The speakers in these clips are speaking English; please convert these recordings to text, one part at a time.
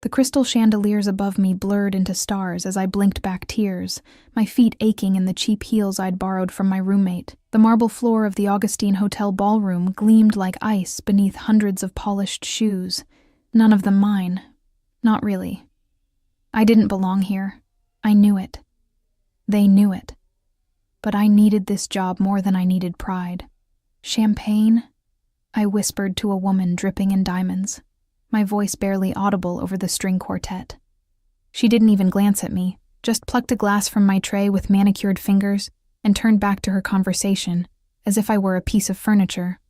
The crystal chandeliers above me blurred into stars as I blinked back tears, my feet aching in the cheap heels I'd borrowed from my roommate. The marble floor of the Augustine Hotel ballroom gleamed like ice beneath hundreds of polished shoes, none of them mine. Not really. I didn't belong here. I knew it. They knew it. But I needed this job more than I needed pride. Champagne? I whispered to a woman dripping in diamonds, my voice barely audible over the string quartet. She didn't even glance at me, just plucked a glass from my tray with manicured fingers and turned back to her conversation, as if I were a piece of furniture.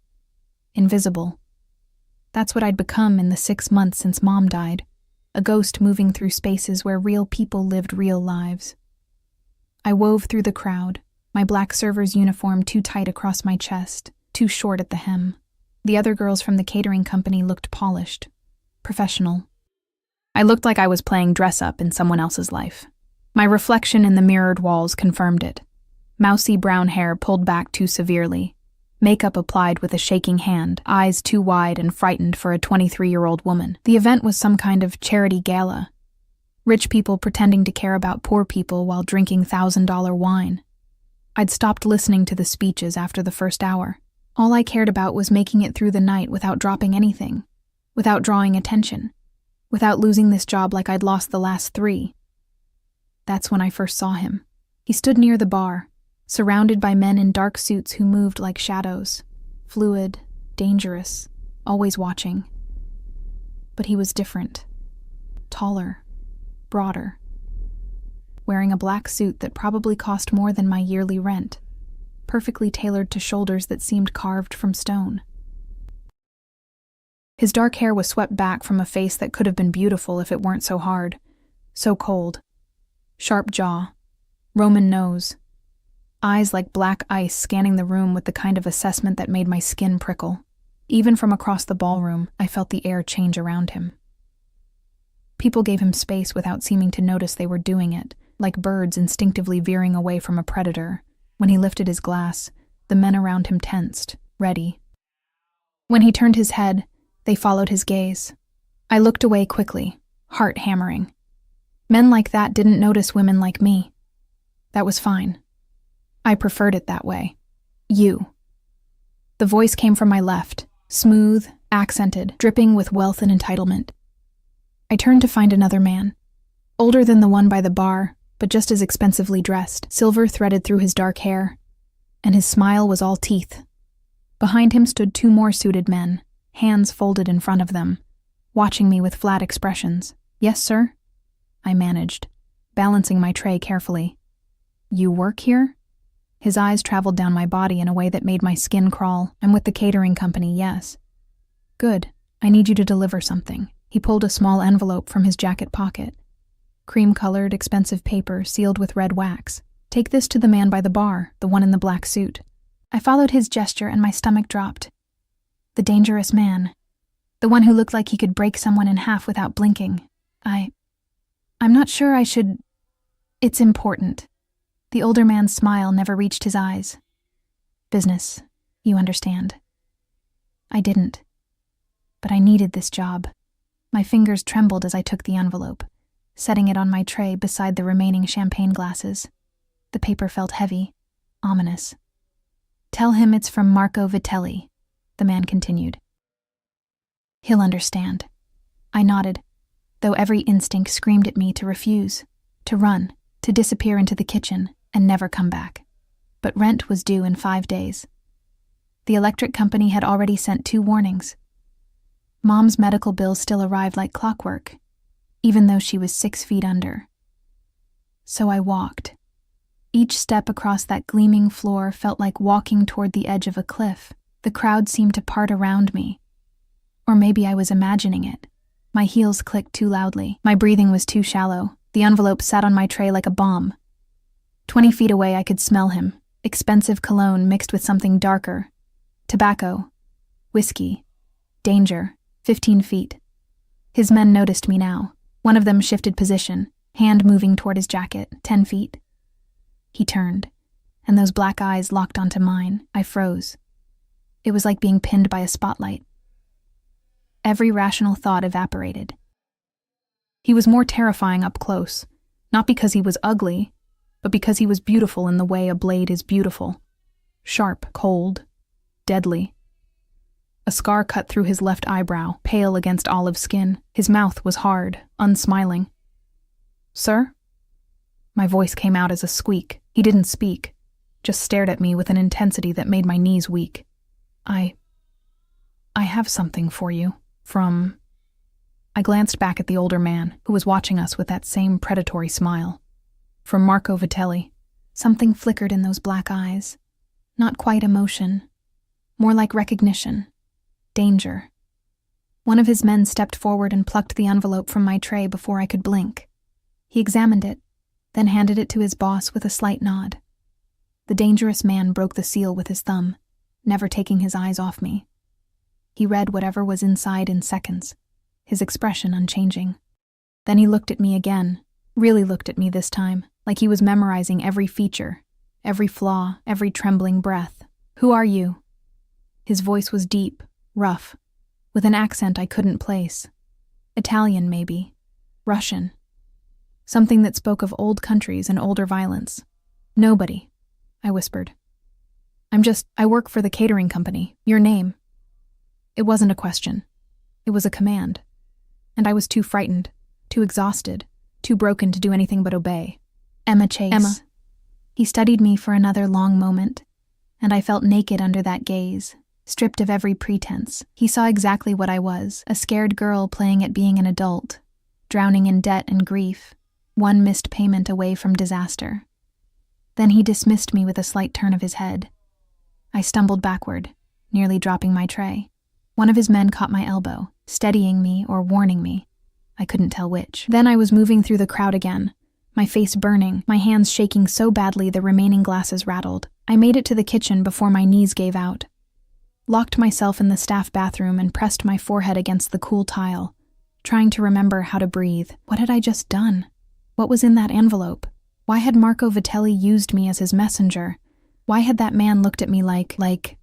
Invisible. That's what I'd become in the 6 months since Mom died, a ghost moving through spaces where real people lived real lives. I wove through the crowd, my black server's uniform too tight across my chest, too short at the hem. The other girls from the catering company looked polished, professional. I looked like I was playing dress-up in someone else's life. My reflection in the mirrored walls confirmed it. Mousy brown hair pulled back too severely, makeup applied with a shaking hand, eyes too wide and frightened for a 23-year-old woman. The event was some kind of charity gala. Rich people pretending to care about poor people while drinking $1,000 wine. I'd stopped listening to the speeches after the first hour. All I cared about was making it through the night without dropping anything, without drawing attention, without losing this job like I'd lost the last 3. That's when I first saw him. He stood near the bar, surrounded by men in dark suits who moved like shadows, fluid, dangerous, always watching. But he was different. Taller, broader, wearing a black suit that probably cost more than my yearly rent, perfectly tailored to shoulders that seemed carved from stone. His dark hair was swept back from a face that could have been beautiful if it weren't so hard, so cold. Sharp jaw, Roman nose, eyes like black ice scanning the room with the kind of assessment that made my skin prickle. Even from across the ballroom, I felt the air change around him. People gave him space without seeming to notice they were doing it, like birds instinctively veering away from a predator. When he lifted his glass, the men around him tensed, ready. When he turned his head, they followed his gaze. I looked away quickly, heart hammering. Men like that didn't notice women like me. That was fine. I preferred it that way. You. The voice came from my left, smooth, accented, dripping with wealth and entitlement. I turned to find another man, older than the one by the bar, but just as expensively dressed, silver threaded through his dark hair, and his smile was all teeth. Behind him stood 2 more suited men, hands folded in front of them, watching me with flat expressions. "Yes, sir?" I managed, balancing my tray carefully. "You work here?" His eyes traveled down my body in a way that made my skin crawl. "I'm with the catering company, yes." "Good. I need you to deliver something." He pulled a small envelope from his jacket pocket. Cream-colored, expensive paper sealed with red wax. "Take this to the man by the bar, the one in the black suit." I followed his gesture and my stomach dropped. The dangerous man. The one who looked like he could break someone in half without blinking. I'm not sure I should... It's important. The older man's smile never reached his eyes. Business, you understand. I didn't. But I needed this job. My fingers trembled as I took the envelope, setting it on my tray beside the remaining champagne glasses. The paper felt heavy, ominous. "Tell him it's from Marco Vitelli," the man continued. "He'll understand." I nodded, though every instinct screamed at me to refuse, to run, to disappear into the kitchen and never come back. But rent was due in 5 days. The electric company had already sent 2 warnings. Mom's medical bills still arrived like clockwork, even though she was 6 feet under. So I walked. Each step across that gleaming floor felt like walking toward the edge of a cliff. The crowd seemed to part around me. Or maybe I was imagining it. My heels clicked too loudly. My breathing was too shallow. The envelope sat on my tray like a bomb. 20 feet away I could smell him. Expensive cologne mixed with something darker. Tobacco. Whiskey. Danger. 15 feet. His men noticed me now. One of them shifted position, hand moving toward his jacket. 10 feet. He turned, and those black eyes locked onto mine. I froze. It was like being pinned by a spotlight. Every rational thought evaporated. He was more terrifying up close, not because he was ugly, but because he was beautiful in the way a blade is beautiful. Sharp, cold, deadly. A scar cut through his left eyebrow, pale against olive skin. His mouth was hard, unsmiling. "Sir?" My voice came out as a squeak. He didn't speak, just stared at me with an intensity that made my knees weak. I have something for you. From... I glanced back at the older man, who was watching us with that same predatory smile. From Marco Vitelli. Something flickered in those black eyes. Not quite emotion. More like recognition. Danger. One of his men stepped forward and plucked the envelope from my tray before I could blink. He examined it, then handed it to his boss with a slight nod. The dangerous man broke the seal with his thumb, never taking his eyes off me. He read whatever was inside in seconds, his expression unchanging. Then he looked at me again, really looked at me this time, like he was memorizing every feature, every flaw, every trembling breath. "Who are you?" His voice was deep, rough, with an accent I couldn't place. Italian, maybe. Russian. Something that spoke of old countries and older violence. "Nobody," I whispered. I work for the catering company. Your name." It wasn't a question. It was a command. And I was too frightened, too exhausted, too broken to do anything but obey. "Emma Chase." "Emma." He studied me for another long moment, and I felt naked under that gaze, stripped of every pretense. He saw exactly what I was, a scared girl playing at being an adult, drowning in debt and grief, one missed payment away from disaster. Then he dismissed me with a slight turn of his head. I stumbled backward, nearly dropping my tray. One of his men caught my elbow, steadying me or warning me. I couldn't tell which. Then I was moving through the crowd again, my face burning, my hands shaking so badly the remaining glasses rattled. I made it to the kitchen before my knees gave out. Locked myself in the staff bathroom and pressed my forehead against the cool tile, trying to remember how to breathe. What had I just done? What was in that envelope? Why had Marco Vitelli used me as his messenger? Why had that man looked at me like...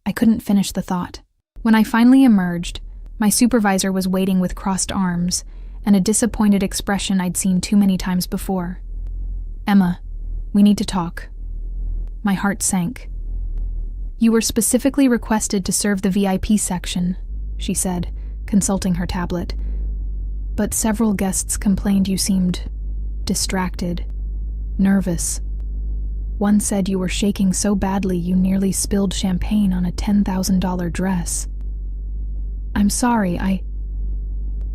I couldn't finish the thought. When I finally emerged, my supervisor was waiting with crossed arms and a disappointed expression I'd seen too many times before. "Emma, we need to talk." My heart sank. "You were specifically requested to serve the VIP section," she said, consulting her tablet. "But several guests complained you seemed distracted, nervous. One said you were shaking so badly you nearly spilled champagne on a $10,000 dress. I'm sorry,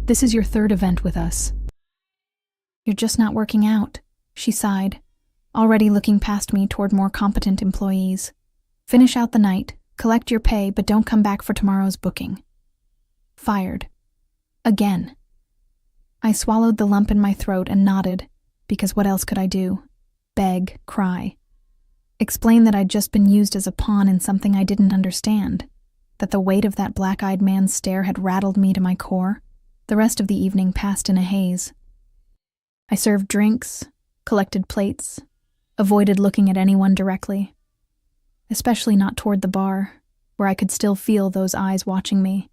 This is your third event with us." "You're just not working out," she sighed, already looking past me toward more competent employees. "Finish out the night, collect your pay, but don't come back for tomorrow's booking." Fired. Again. I swallowed the lump in my throat and nodded, because what else could I do? Beg, cry. Explain that I'd just been used as a pawn in something I didn't understand, that the weight of that black-eyed man's stare had rattled me to my core. The rest of the evening passed in a haze. I served drinks, collected plates, avoided looking at anyone directly, especially not toward the bar, where I could still feel those eyes watching me,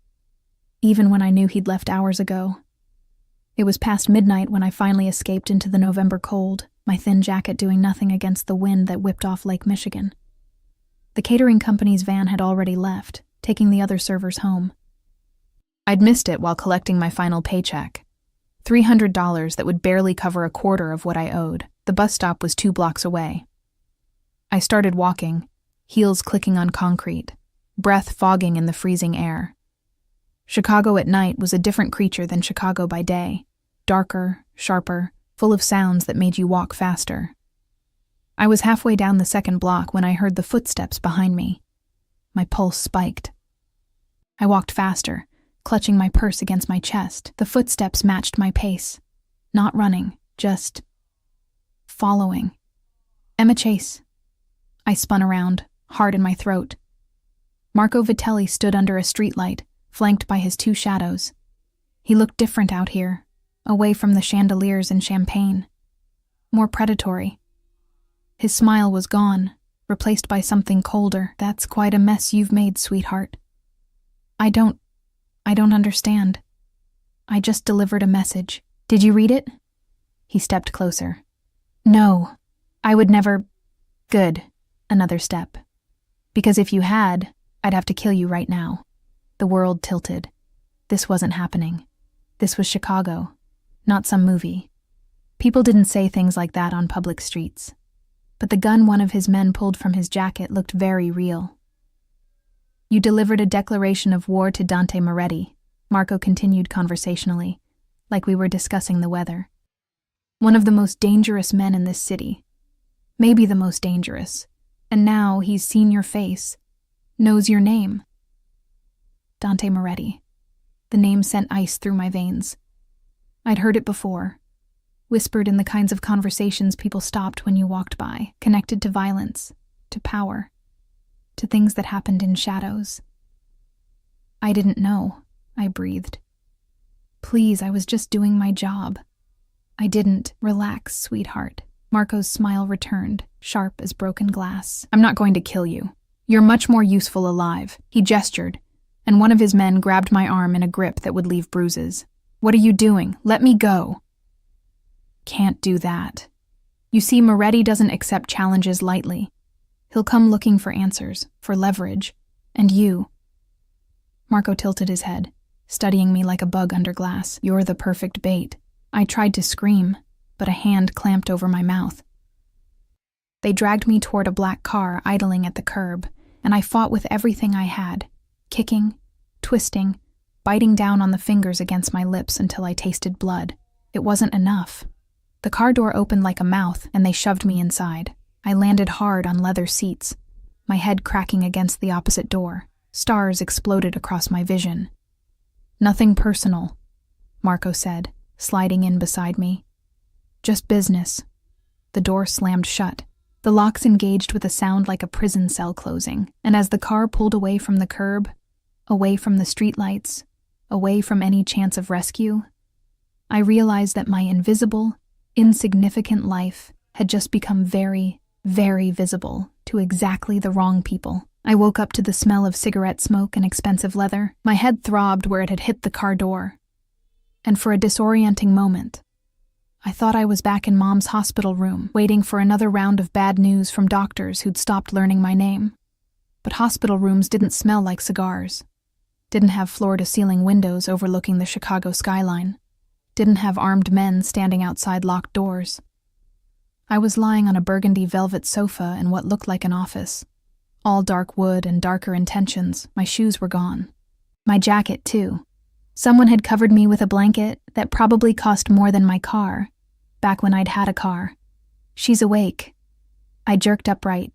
even when I knew he'd left hours ago. It was past midnight when I finally escaped into the November cold, my thin jacket doing nothing against the wind that whipped off Lake Michigan. The catering company's van had already left, taking the other servers home. I'd missed it while collecting my final paycheck. $300 that would barely cover a quarter of what I owed. The bus stop was 2 blocks away. I started walking, heels clicking on concrete, breath fogging in the freezing air. Chicago at night was a different creature than Chicago by day, darker, sharper, full of sounds that made you walk faster. I was halfway down the second block when I heard the footsteps behind me. My pulse spiked. I walked faster, clutching my purse against my chest. The footsteps matched my pace. Not running, just following. "Emma Chase." I spun around, heart in my throat. Marco Vitelli stood under a streetlight, flanked by his 2 shadows. He looked different out here, away from the chandeliers and champagne. More predatory. His smile was gone, replaced by something colder. "That's quite a mess you've made, sweetheart." I don't understand. I just delivered a message. Did you read it? He stepped closer. No, I would never. Good. Another step. Because if you had, I'd have to kill you right now. The world tilted. This wasn't happening. This was Chicago, not some movie. People didn't say things like that on public streets. But the gun one of his men pulled from his jacket looked very real. You delivered a declaration of war to Dante Moretti, Marco continued conversationally, like we were discussing the weather. One of the most dangerous men in this city. Maybe the most dangerous. And now he's seen your face, knows your name. Dante Moretti. The name sent ice through my veins. I'd heard it before, whispered in the kinds of conversations people stopped when you walked by, connected to violence, to power, to things that happened in shadows. I didn't know, I breathed. Please, I was just doing my job. I didn't. Relax, sweetheart. Marco's smile returned, sharp as broken glass. I'm not going to kill you. You're much more useful alive. He gestured, and one of his men grabbed my arm in a grip that would leave bruises. What are you doing? Let me go. Can't do that. You see, Moretti doesn't accept challenges lightly. He'll come looking for answers, for leverage. And you. Marco tilted his head, studying me like a bug under glass. You're the perfect bait. I tried to scream, but a hand clamped over my mouth. They dragged me toward a black car idling at the curb, and I fought with everything I had, kicking, twisting, biting down on the fingers against my lips until I tasted blood. It wasn't enough. The car door opened like a mouth, and they shoved me inside. I landed hard on leather seats, my head cracking against the opposite door. Stars exploded across my vision. Nothing personal, Marco said, sliding in beside me. Just business. The door slammed shut. The locks engaged with a sound like a prison cell closing, and as the car pulled away from the curb, away from the streetlights, away from any chance of rescue, I realized that my invisible, insignificant life had just become very, very visible to exactly the wrong people. I woke up to the smell of cigarette smoke and expensive leather. My head throbbed where it had hit the car door. And for a disorienting moment, I thought I was back in Mom's hospital room, waiting for another round of bad news from doctors who'd stopped learning my name. But hospital rooms didn't smell like cigars, didn't have floor-to-ceiling windows overlooking the Chicago skyline, didn't have armed men standing outside locked doors. I was lying on a burgundy velvet sofa in what looked like an office. All dark wood and darker intentions. My shoes were gone. My jacket, too. Someone had covered me with a blanket that probably cost more than my car, back when I'd had a car. She's awake. I jerked upright,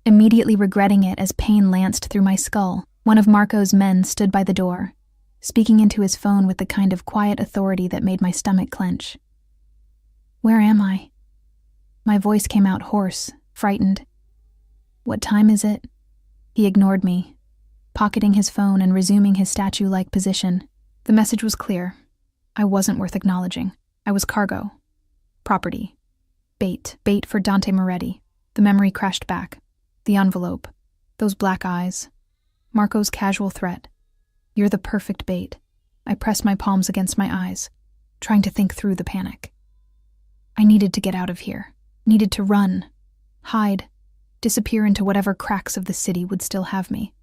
immediately regretting it as pain lanced through my skull. One of Marco's men stood by the door, speaking into his phone with the kind of quiet authority that made my stomach clench. Where am I? My voice came out hoarse, frightened. What time is it? He ignored me, pocketing his phone and resuming his statue-like position. The message was clear. I wasn't worth acknowledging. I was cargo. Property. Bait. Bait for Dante Moretti. The memory crashed back. The envelope. Those black eyes. Marco's casual threat. You're the perfect bait. I pressed my palms against my eyes, trying to think through the panic. I needed to get out of here. Needed to run. Hide. Disappear into whatever cracks of the city would still have me.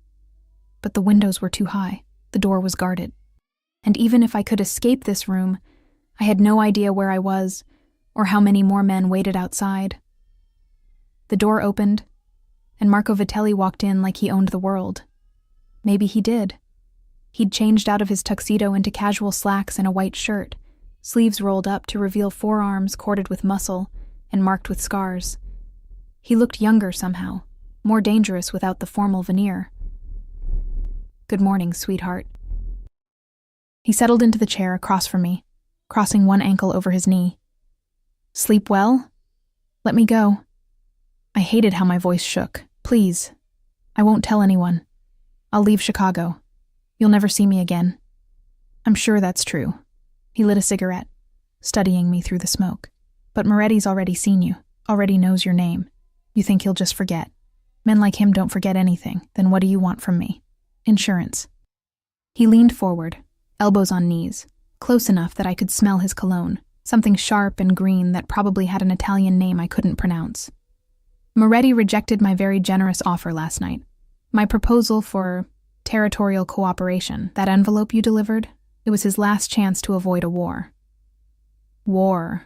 But the windows were too high. The door was guarded. And even if I could escape this room, I had no idea where I was or how many more men waited outside. The door opened, and Marco Vitelli walked in like he owned the world. Maybe he did. He'd changed out of his tuxedo into casual slacks and a white shirt, sleeves rolled up to reveal forearms corded with muscle and marked with scars. He looked younger somehow, more dangerous without the formal veneer. Good morning, sweetheart. He settled into the chair across from me, crossing one ankle over his knee. Sleep well? Let me go. I hated how my voice shook. Please. I won't tell anyone. I'll leave Chicago. You'll never see me again. I'm sure that's true. He lit a cigarette, studying me through the smoke. But Moretti's already seen you, already knows your name. You think he'll just forget. Men like him don't forget anything. Then what do you want from me? Insurance. He leaned forward, elbows on knees, close enough that I could smell his cologne, something sharp and green that probably had an Italian name I couldn't pronounce. Moretti rejected my very generous offer last night. My proposal for territorial cooperation, that envelope you delivered, it was his last chance to avoid a war. War.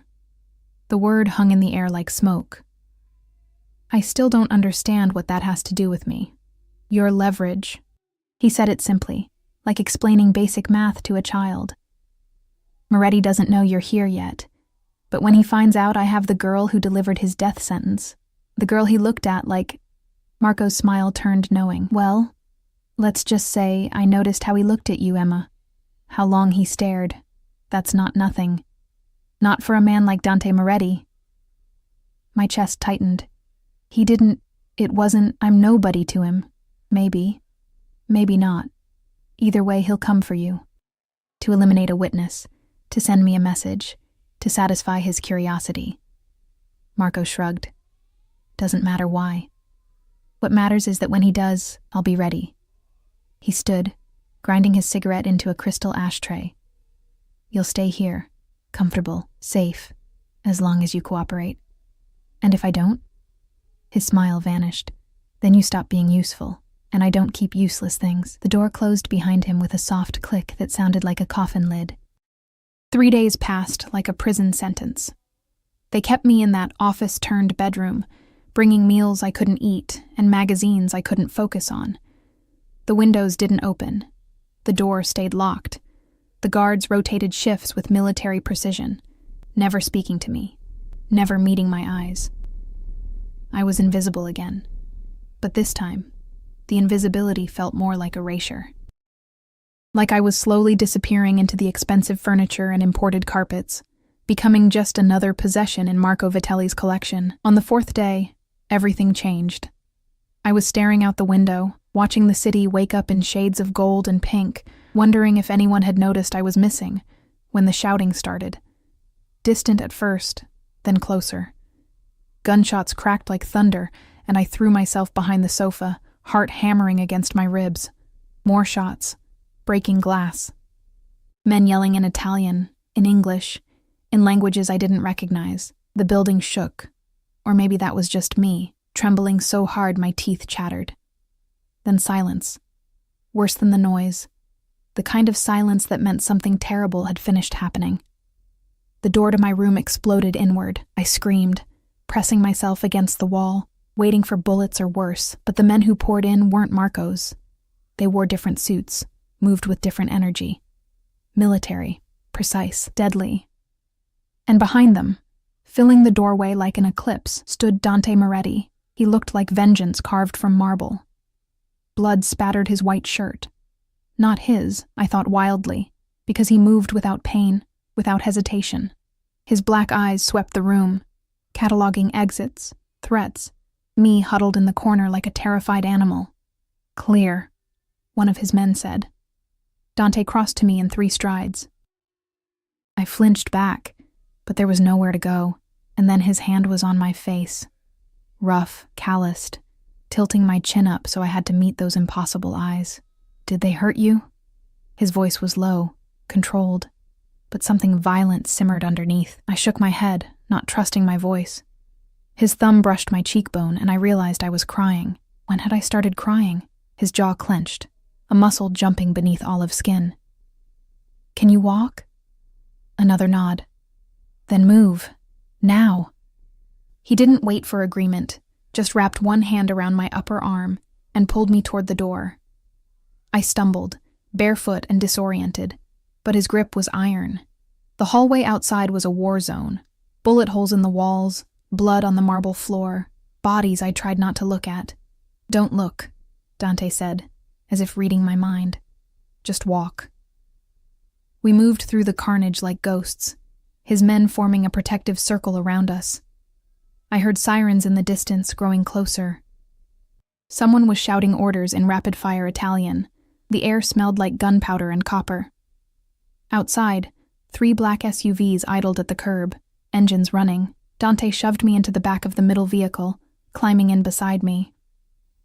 The word hung in the air like smoke. I still don't understand what that has to do with me. Your leverage. He said it simply, like explaining basic math to a child. Moretti doesn't know you're here yet, but when he finds out I have the girl who delivered his death sentence, the girl he looked at like... Marco's smile turned knowing. Well, let's just say I noticed how he looked at you, Emma. How long he stared. That's not nothing. Not for a man like Dante Moretti. My chest tightened. It wasn't, I'm nobody to him. Maybe. Maybe not. Either way, he'll come for you. To eliminate a witness. To send me a message. To satisfy his curiosity. Marco shrugged. Doesn't matter why. What matters is that when he does, I'll be ready. He stood, grinding his cigarette into a crystal ashtray. You'll stay here, comfortable, safe, as long as you cooperate. And if I don't? His smile vanished. Then you stop being useful, and I don't keep useless things. The door closed behind him with a soft click that sounded like a coffin lid. 3 days passed like a prison sentence. They kept me in that office-turned bedroom, bringing meals I couldn't eat and magazines I couldn't focus on. The windows didn't open. The door stayed locked. The guards rotated shifts with military precision, never speaking to me, never meeting my eyes. I was invisible again. But this time, the invisibility felt more like erasure. Like I was slowly disappearing into the expensive furniture and imported carpets, becoming just another possession in Marco Vitelli's collection. On the 4th day, everything changed. I was staring out the window, watching the city wake up in shades of gold and pink, wondering if anyone had noticed I was missing, when the shouting started. Distant at first, then closer. Gunshots cracked like thunder, and I threw myself behind the sofa, heart hammering against my ribs. More shots, breaking glass. Men yelling in Italian, in English, in languages I didn't recognize. The building shook. Or maybe that was just me, trembling so hard my teeth chattered. Then silence. Worse than the noise. The kind of silence that meant something terrible had finished happening. The door to my room exploded inward. I screamed, pressing myself against the wall, waiting for bullets or worse, but the men who poured in weren't Marco's. They wore different suits, moved with different energy. Military, precise, deadly. And behind them, filling the doorway like an eclipse, stood Dante Moretti. He looked like vengeance carved from marble. Blood spattered his white shirt. Not his, I thought wildly, because he moved without pain, without hesitation. His black eyes swept the room, cataloging exits, threats, me huddled in the corner like a terrified animal. Clear, one of his men said. Dante crossed to me in 3 strides. I flinched back, but there was nowhere to go, and then his hand was on my face. Rough, calloused, tilting my chin up so I had to meet those impossible eyes. Did they hurt you? His voice was low, controlled, but something violent simmered underneath. I shook my head, not trusting my voice. His thumb brushed my cheekbone, and I realized I was crying. When had I started crying? His jaw clenched, a muscle jumping beneath olive skin. Can you walk? Another nod. Then move. Now. He didn't wait for agreement, just wrapped one hand around my upper arm and pulled me toward the door. I stumbled, barefoot and disoriented, but his grip was iron. The hallway outside was a war zone. Bullet holes in the walls, blood on the marble floor, bodies I tried not to look at. Don't look, Dante said, as if reading my mind. Just walk. We moved through the carnage like ghosts, his men forming a protective circle around us. I heard sirens in the distance growing closer. Someone was shouting orders in rapid-fire Italian. The air smelled like gunpowder and copper. Outside, 3 black SUVs idled at the curb, engines running. Dante shoved me into the back of the middle vehicle, climbing in beside me.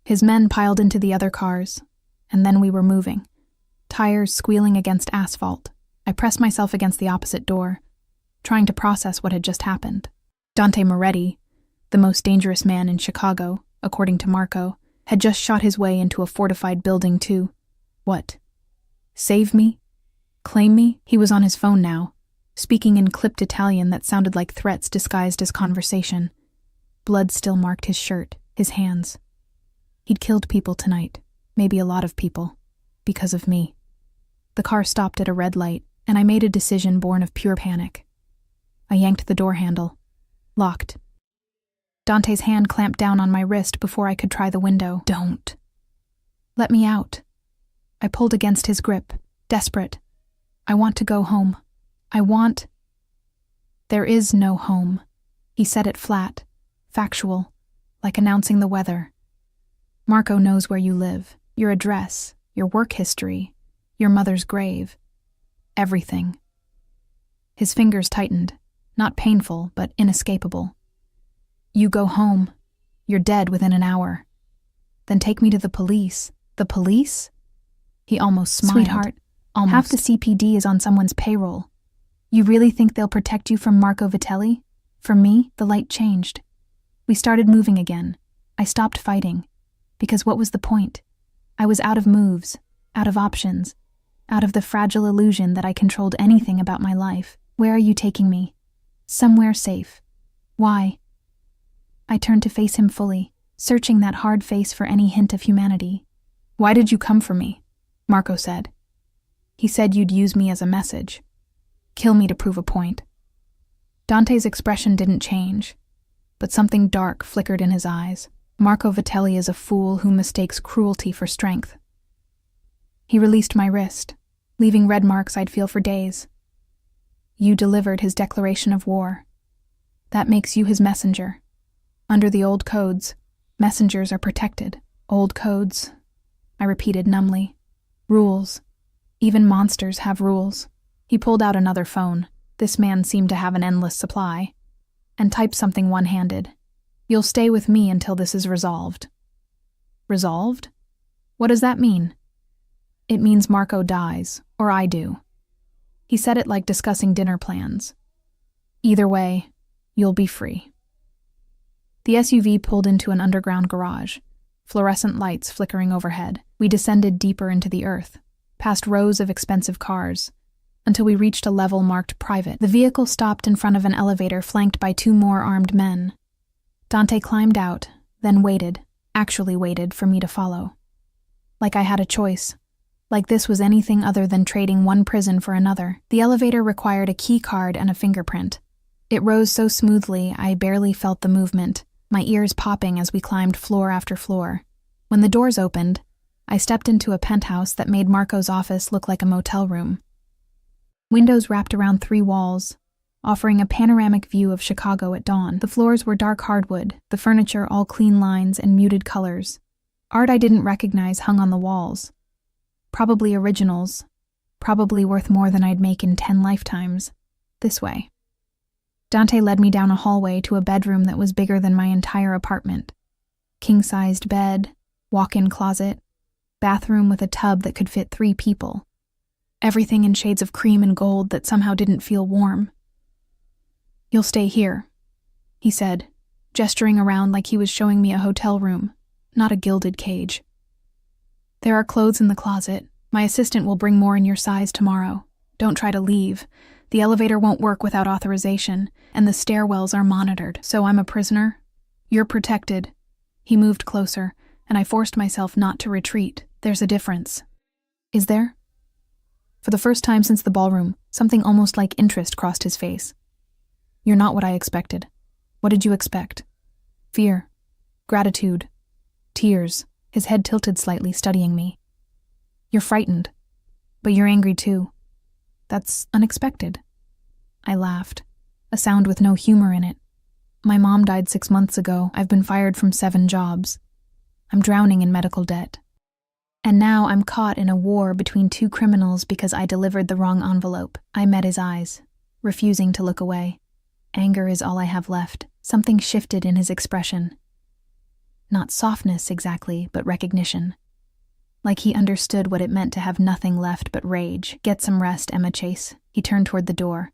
His men piled into the other cars, and then we were moving, tires squealing against asphalt, I pressed myself against the opposite door, trying to process what had just happened. Dante Moretti, the most dangerous man in Chicago, according to Marco, had just shot his way into a fortified building to, what? Save me? Claim me? He was on his phone now, speaking in clipped Italian that sounded like threats disguised as conversation. Blood still marked his shirt, his hands. He'd killed people tonight, maybe a lot of people, because of me. The car stopped at a red light, and I made a decision born of pure panic. I yanked the door handle. Locked. Dante's hand clamped down on my wrist before I could try the window. Don't. Let me out. I pulled against his grip, desperate. I want to go home. I want... There is no home. He said it flat, factual, like announcing the weather. Marco knows where you live, your address, your work history, your mother's grave. Everything. His fingers tightened, not painful, but inescapable. You go home. You're dead within an hour. Then take me to the police. The police? He almost smiled. Sweetheart, almost. Half the CPD is on someone's payroll. You really think they'll protect you from Marco Vitelli? For me, the light changed. We started moving again. I stopped fighting. Because what was the point? I was out of moves, out of options, out of the fragile illusion that I controlled anything about my life. Where are you taking me? Somewhere safe. Why? I turned to face him fully, searching that hard face for any hint of humanity. Why did you come for me? Marco said. He said you'd use me as a message. Kill me to prove a point. Dante's expression didn't change, but something dark flickered in his eyes. Marco Vitelli is a fool who mistakes cruelty for strength. He released my wrist, leaving red marks I'd feel for days. You delivered his declaration of war. That makes you his messenger. Under the old codes, messengers are protected. Old codes, I repeated numbly. Rules. Even monsters have rules. He pulled out another phone. This man seemed to have an endless supply. And typed something one-handed. You'll stay with me until this is resolved. Resolved? What does that mean? It means Marco dies, or I do. He said it like discussing dinner plans. Either way, you'll be free. The SUV pulled into an underground garage, fluorescent lights flickering overhead. We descended deeper into the earth, past rows of expensive cars, until we reached a level marked private. The vehicle stopped in front of an elevator flanked by 2 more armed men. Dante climbed out, then waited, actually waited for me to follow. Like I had a choice. Like this was anything other than trading one prison for another. The elevator required a key card and a fingerprint. It rose so smoothly I barely felt the movement, my ears popping as we climbed floor after floor. When the doors opened, I stepped into a penthouse that made Marco's office look like a motel room. Windows wrapped around 3 walls, offering a panoramic view of Chicago at dawn. The floors were dark hardwood, the furniture all clean lines and muted colors. Art I didn't recognize hung on the walls. Probably originals, probably worth more than I'd make in 10 lifetimes. This way. Dante led me down a hallway to a bedroom that was bigger than my entire apartment. King-sized bed, walk-in closet, bathroom with a tub that could fit 3 people. Everything in shades of cream and gold that somehow didn't feel warm. You'll stay here, he said, gesturing around like he was showing me a hotel room, not a gilded cage. There are clothes in the closet. My assistant will bring more in your size tomorrow. Don't try to leave. The elevator won't work without authorization, and the stairwells are monitored. So I'm a prisoner? You're protected. He moved closer, and I forced myself not to retreat. There's a difference. Is there? For the first time since the ballroom, something almost like interest crossed his face. You're not what I expected. What did you expect? Fear. Gratitude. Tears. His head tilted slightly, studying me. You're frightened. But you're angry too. That's unexpected. I laughed, a sound with no humor in it. My mom died 6 months ago. I've been fired from 7 jobs. I'm drowning in medical debt. And now I'm caught in a war between 2 criminals because I delivered the wrong envelope. I met his eyes, refusing to look away. Anger is all I have left. Something shifted in his expression. Not softness exactly, but recognition. like he understood what it meant to have nothing left but rage. "Get some rest, Emma Chase." He turned toward the door.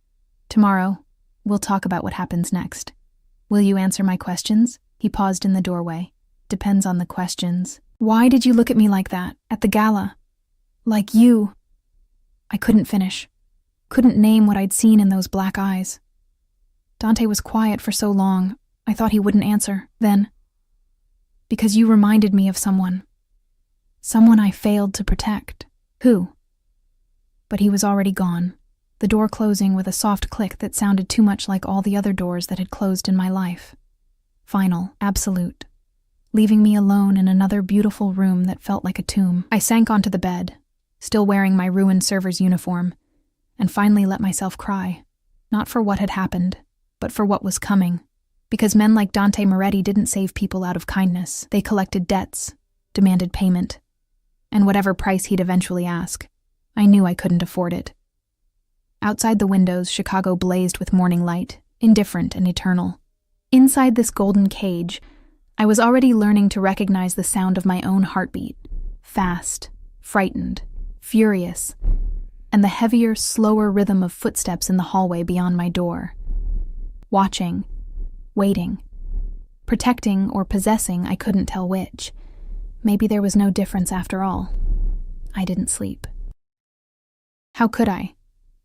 "Tomorrow, we'll talk about what happens next. Will you answer my questions?" He paused in the doorway. "Depends on the questions." "Why did you look at me like that, at the gala? Like you?" I couldn't finish. Couldn't name what I'd seen in those black eyes. Dante was quiet for so long, I thought he wouldn't answer. Then, "Because you reminded me of someone. Someone I failed to protect." "Who?" But he was already gone, the door closing with a soft click that sounded too much like all the other doors that had closed in my life. Final, absolute, leaving me alone in another beautiful room that felt like a tomb. I sank onto the bed, still wearing my ruined server's uniform, and finally let myself cry, not for what had happened, but for what was coming. Because men like Dante Moretti didn't save people out of kindness. They collected debts, demanded payment, and whatever price he'd eventually ask, I knew I couldn't afford it. Outside the windows, Chicago blazed with morning light, indifferent and eternal. Inside this golden cage, I was already learning to recognize the sound of my own heartbeat, fast, frightened, furious, and the heavier, slower rhythm of footsteps in the hallway beyond my door. Watching, waiting, protecting or possessing, I couldn't tell which. Maybe there was no difference after all. I didn't sleep. How could I,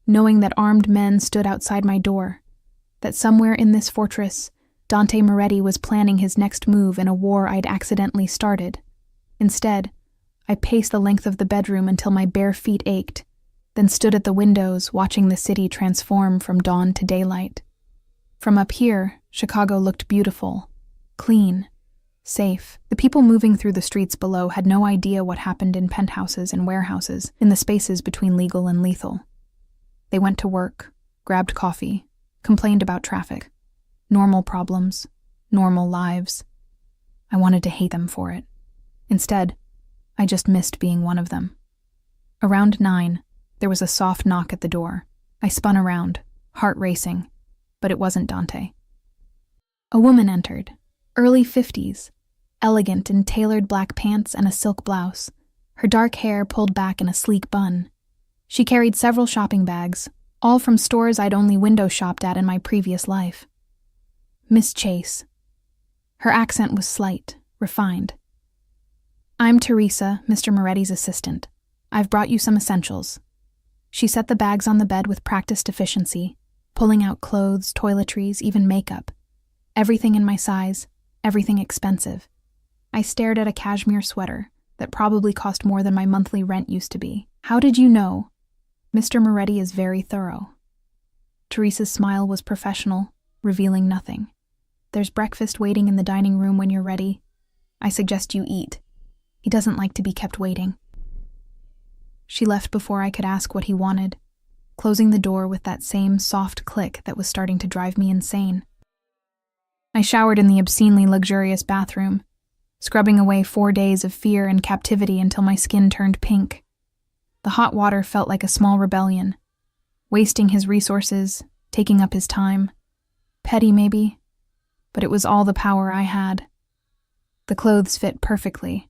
knowing that armed men stood outside my door, that somewhere in this fortress, Dante Moretti was planning his next move in a war I'd accidentally started? Instead, I paced the length of the bedroom until my bare feet ached, then stood at the windows watching the city transform from dawn to daylight. From up here, Chicago looked beautiful, clean, safe. The people moving through the streets below had no idea what happened in penthouses and warehouses, in the spaces between legal and lethal. They went to work, grabbed coffee, complained about traffic. Normal problems, normal lives. I wanted to hate them for it. Instead, I just missed being one of them. Around 9, there was a soft knock at the door. I spun around, heart racing, but it wasn't Dante. A woman entered, early 50s, elegant in tailored black pants and a silk blouse, her dark hair pulled back in a sleek bun. She carried several shopping bags, all from stores I'd only window shopped at in my previous life. Miss Chase. Her accent was slight, refined. "I'm Teresa, Mr. Moretti's assistant. I've brought you some essentials." She set the bags on the bed with practiced efficiency, pulling out clothes, toiletries, even makeup. Everything in my size, everything expensive. I stared at a cashmere sweater that probably cost more than my monthly rent used to be. "How did you know? Mr. Moretti is very thorough." Teresa's smile was professional, revealing nothing. "There's breakfast waiting in the dining room when you're ready. I suggest you eat. He doesn't like to be kept waiting." She left before I could ask what he wanted, closing the door with that same soft click that was starting to drive me insane. I showered in the obscenely luxurious bathroom, scrubbing away 4 days of fear and captivity until my skin turned pink. The hot water felt like a small rebellion, wasting his resources, taking up his time. Petty, maybe, but it was all the power I had. The clothes fit perfectly.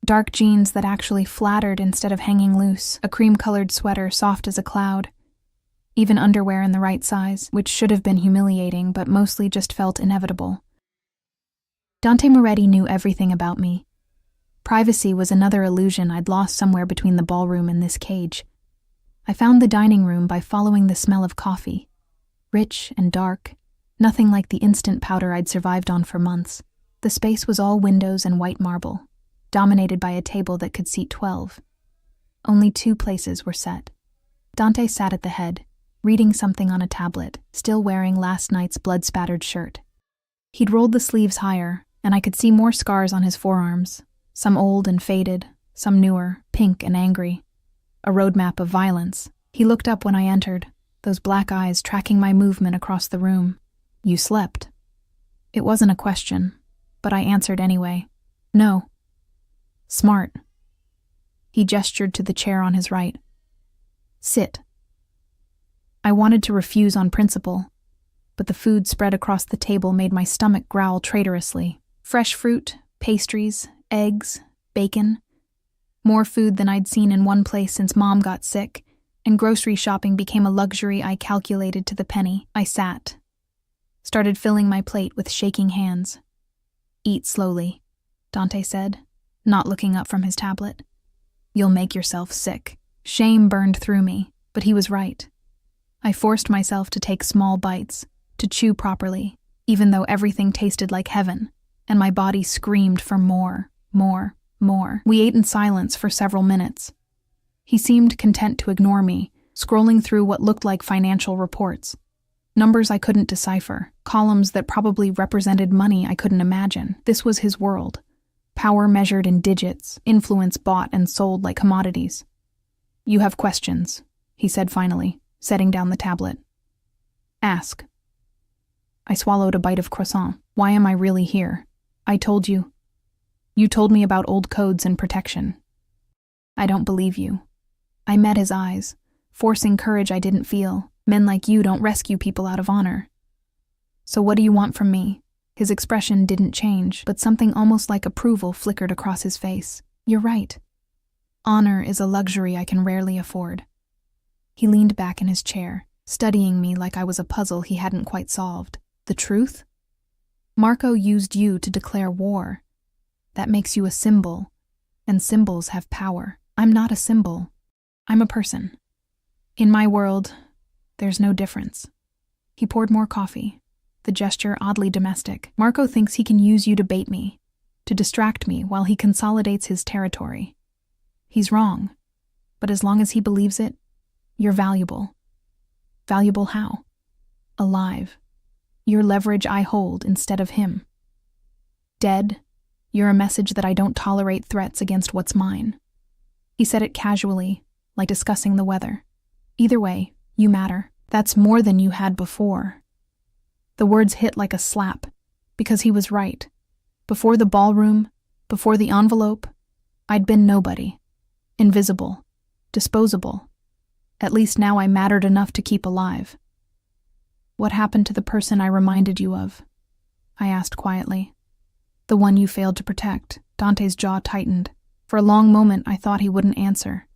Dark jeans that actually flattered instead of hanging loose, a cream-colored sweater soft as a cloud, even underwear in the right size, which should have been humiliating but mostly just felt inevitable. Dante Moretti knew everything about me. Privacy was another illusion I'd lost somewhere between the ballroom and this cage. I found the dining room by following the smell of coffee. Rich and dark, nothing like the instant powder I'd survived on for months. The space was all windows and white marble, dominated by a table that could seat 12. Only 2 places were set. Dante sat at the head, reading something on a tablet, still wearing last night's blood-spattered shirt. He'd rolled the sleeves higher, and I could see more scars on his forearms, some old and faded, some newer, pink and angry. A roadmap of violence. He looked up when I entered, those black eyes tracking my movement across the room. "You slept." It wasn't a question, but I answered anyway. "No." "Smart." He gestured to the chair on his right. "Sit." I wanted to refuse on principle, but the food spread across the table made my stomach growl traitorously. Fresh fruit, pastries, eggs, bacon. More food than I'd seen in one place since Mom got sick, and grocery shopping became a luxury I calculated to the penny. I sat, started filling my plate with shaking hands. "Eat slowly," Dante said, not looking up from his tablet. "You'll make yourself sick." Shame burned through me, but he was right. I forced myself to take small bites, to chew properly, even though everything tasted like heaven, and my body screamed for more, more, more. We ate in silence for several minutes. He seemed content to ignore me, scrolling through what looked like financial reports. Numbers I couldn't decipher, columns that probably represented money I couldn't imagine. This was his world. Power measured in digits, influence bought and sold like commodities. "You have questions," he said finally, setting down the tablet. "Ask." I swallowed a bite of croissant. "Why am I really here? I told you. You told me about old codes and protection." "I don't believe you." I met his eyes, forcing courage I didn't feel. "Men like you don't rescue people out of honor." "So what do you want from me?" His expression didn't change, but something almost like approval flickered across his face. "You're right. Honor is a luxury I can rarely afford." He leaned back in his chair, studying me like I was a puzzle he hadn't quite solved. "The truth? Marco used you to declare war. That makes you a symbol, and symbols have power. I'm not a symbol. I'm a person. In my world, there's no difference." He poured more coffee, the gesture oddly domestic. "Marco thinks he can use you to bait me, to distract me while he consolidates his territory. He's wrong, but as long as he believes it, you're valuable." "Valuable how?" "Alive. You're leverage I hold instead of him. Dead, you're a message that I don't tolerate threats against what's mine." He said it casually, like discussing the weather. "Either way, you matter. That's more than you had before." The words hit like a slap, because he was right. Before the ballroom, before the envelope, I'd been nobody. Invisible. Disposable. At least now I mattered enough to keep alive. "What happened to the person I reminded you of?" I asked quietly. "The one you failed to protect." Dante's jaw tightened. For a long moment I thought he wouldn't answer.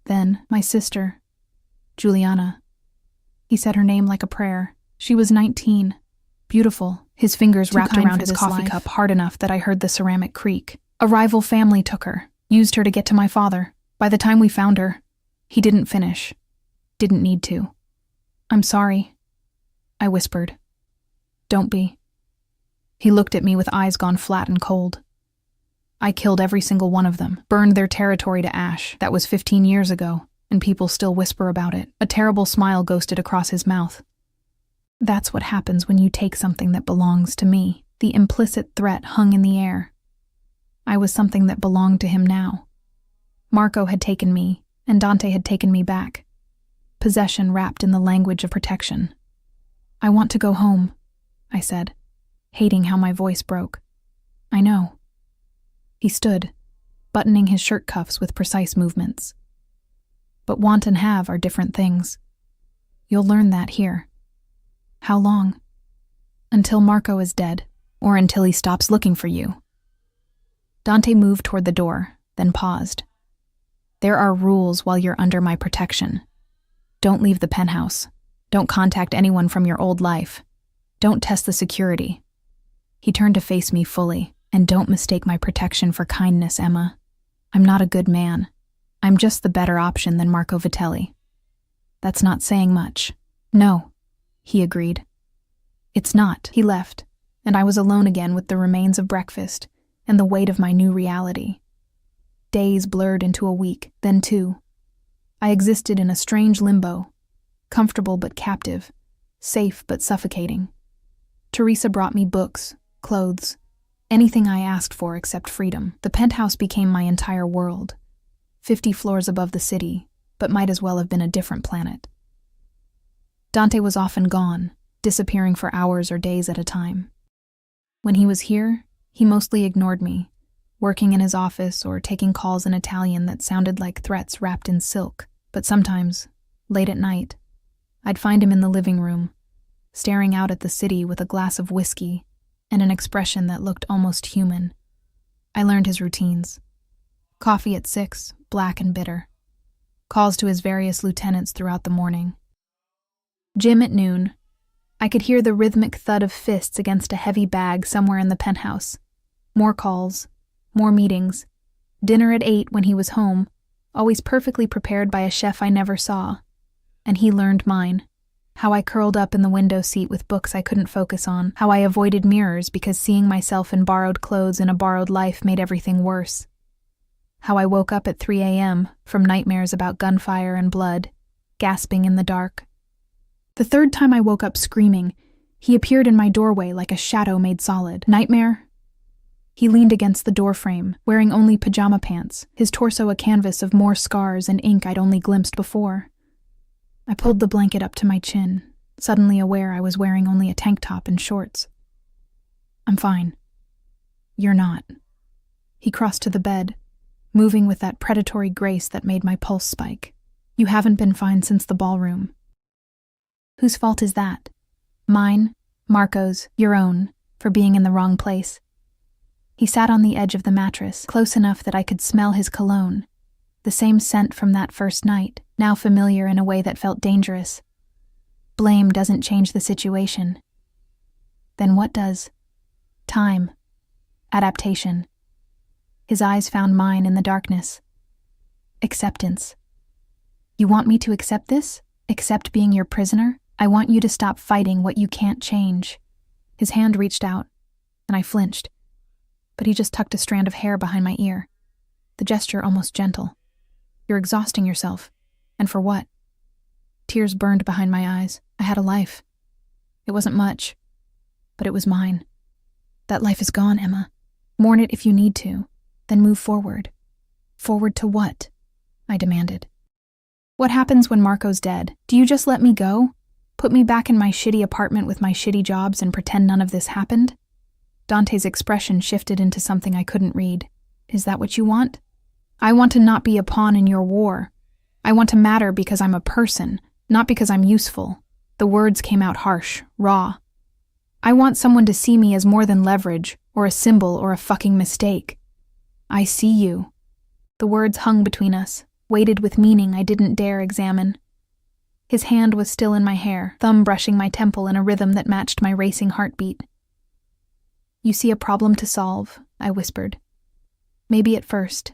Then, "My sister, Juliana." He said her name like a prayer. "She was 19. Beautiful." His fingers wrapped around his coffee cup hard enough that I heard the ceramic creak. "A rival family took her, used her to get to my father. By the time we found her, he didn't finish. Didn't need to." "I'm sorry," I whispered. "Don't be." He looked at me with eyes gone flat and cold. "I killed every single one of them, burned their territory to ash. That was 15 years ago, and people still whisper about it." A terrible smile ghosted across his mouth. "That's what happens when you take something that belongs to me." The implicit threat hung in the air. I was something that belonged to him now. Marco had taken me, and Dante had taken me back. Possession wrapped in the language of protection. "I want to go home," I said, hating how my voice broke. "I know." He stood, buttoning his shirt cuffs with precise movements. "But want and have are different things. You'll learn that here." "How long?" "Until Marco is dead, or until he stops looking for you." Dante moved toward the door, then paused. "There are rules while you're under my protection. Don't leave the penthouse. Don't contact anyone from your old life. Don't test the security." He turned to face me fully. "And don't mistake my protection for kindness, Emma. I'm not a good man. I'm just the better option than Marco Vitelli." "That's not saying much." "No," he agreed. "It's not." He left, and I was alone again with the remains of breakfast and the weight of my new reality. Days blurred into a week, then 2. I existed in a strange limbo, comfortable but captive, safe but suffocating. Teresa brought me books, clothes, anything I asked for except freedom. The penthouse became my entire world, 50 floors above the city, but might as well have been a different planet. Dante was often gone, disappearing for hours or days at a time. When he was here, he mostly ignored me, working in his office or taking calls in Italian that sounded like threats wrapped in silk. But sometimes, late at night, I'd find him in the living room, staring out at the city with a glass of whiskey and an expression that looked almost human. I learned his routines. Coffee at 6, black and bitter. Calls to his various lieutenants throughout the morning. Gym at noon. I could hear the rhythmic thud of fists against a heavy bag somewhere in the penthouse. More calls. More meetings. Dinner at 8 when he was home, always perfectly prepared by a chef I never saw. And he learned mine. How I curled up in the window seat with books I couldn't focus on. How I avoided mirrors because seeing myself in borrowed clothes in a borrowed life made everything worse. How I woke up at 3 a.m. from nightmares about gunfire and blood, gasping in the dark. The third time I woke up screaming, he appeared in my doorway like a shadow made solid. Nightmare? He leaned against the doorframe, wearing only pajama pants, his torso a canvas of more scars and ink I'd only glimpsed before. I pulled the blanket up to my chin, suddenly aware I was wearing only a tank top and shorts. I'm fine. You're not. He crossed to the bed, moving with that predatory grace that made my pulse spike. You haven't been fine since the ballroom. Whose fault is that? Mine, Marco's, your own, for being in the wrong place. He sat on the edge of the mattress, close enough that I could smell his cologne, the same scent from that first night, now familiar in a way that felt dangerous. Blame doesn't change the situation. Then what does? Time. Adaptation. His eyes found mine in the darkness. Acceptance. You want me to accept this? Accept being your prisoner? I want you to stop fighting what you can't change. His hand reached out, and I flinched. But he just tucked a strand of hair behind my ear, the gesture almost gentle. You're exhausting yourself. And for what? Tears burned behind my eyes. I had a life. It wasn't much, but it was mine. That life is gone, Emma. Mourn it if you need to, then move forward. Forward to what? I demanded. What happens when Marco's dead? Do you just let me go? Put me back in my shitty apartment with my shitty jobs and pretend none of this happened? Dante's expression shifted into something I couldn't read. Is that what you want? I want to not be a pawn in your war. I want to matter because I'm a person, not because I'm useful. The words came out harsh, raw. I want someone to see me as more than leverage, or a symbol, or a fucking mistake. I see you. The words hung between us, weighted with meaning I didn't dare examine. His hand was still in my hair, thumb brushing my temple in a rhythm that matched my racing heartbeat. You see a problem to solve, I whispered. Maybe at first.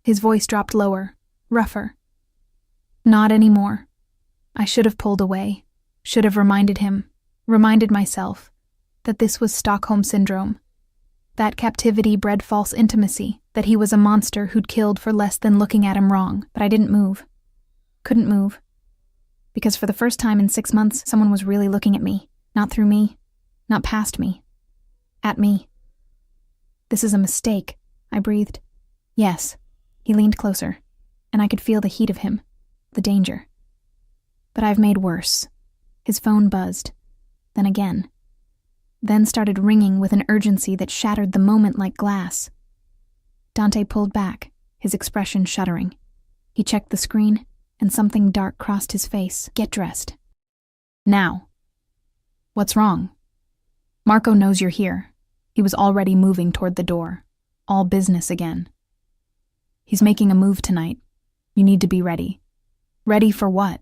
His voice dropped lower, rougher. Not anymore. I should have pulled away, should have reminded myself, that this was Stockholm Syndrome. That captivity bred false intimacy, that he was a monster who'd killed for less than looking at him wrong, but I didn't move. Couldn't move. Because for the first time in 6 months, someone was really looking at me, not through me, not past me, at me. This is a mistake, I breathed. Yes. He leaned closer, and I could feel the heat of him, the danger. But I've made worse. His phone buzzed, then again. Then started ringing with an urgency that shattered the moment like glass. Dante pulled back, his expression shuddering. He checked the screen, and something dark crossed his face. Get dressed. Now. What's wrong? Marco knows you're here. He was already moving toward the door. All business again. He's making a move tonight. You need to be ready. Ready for what?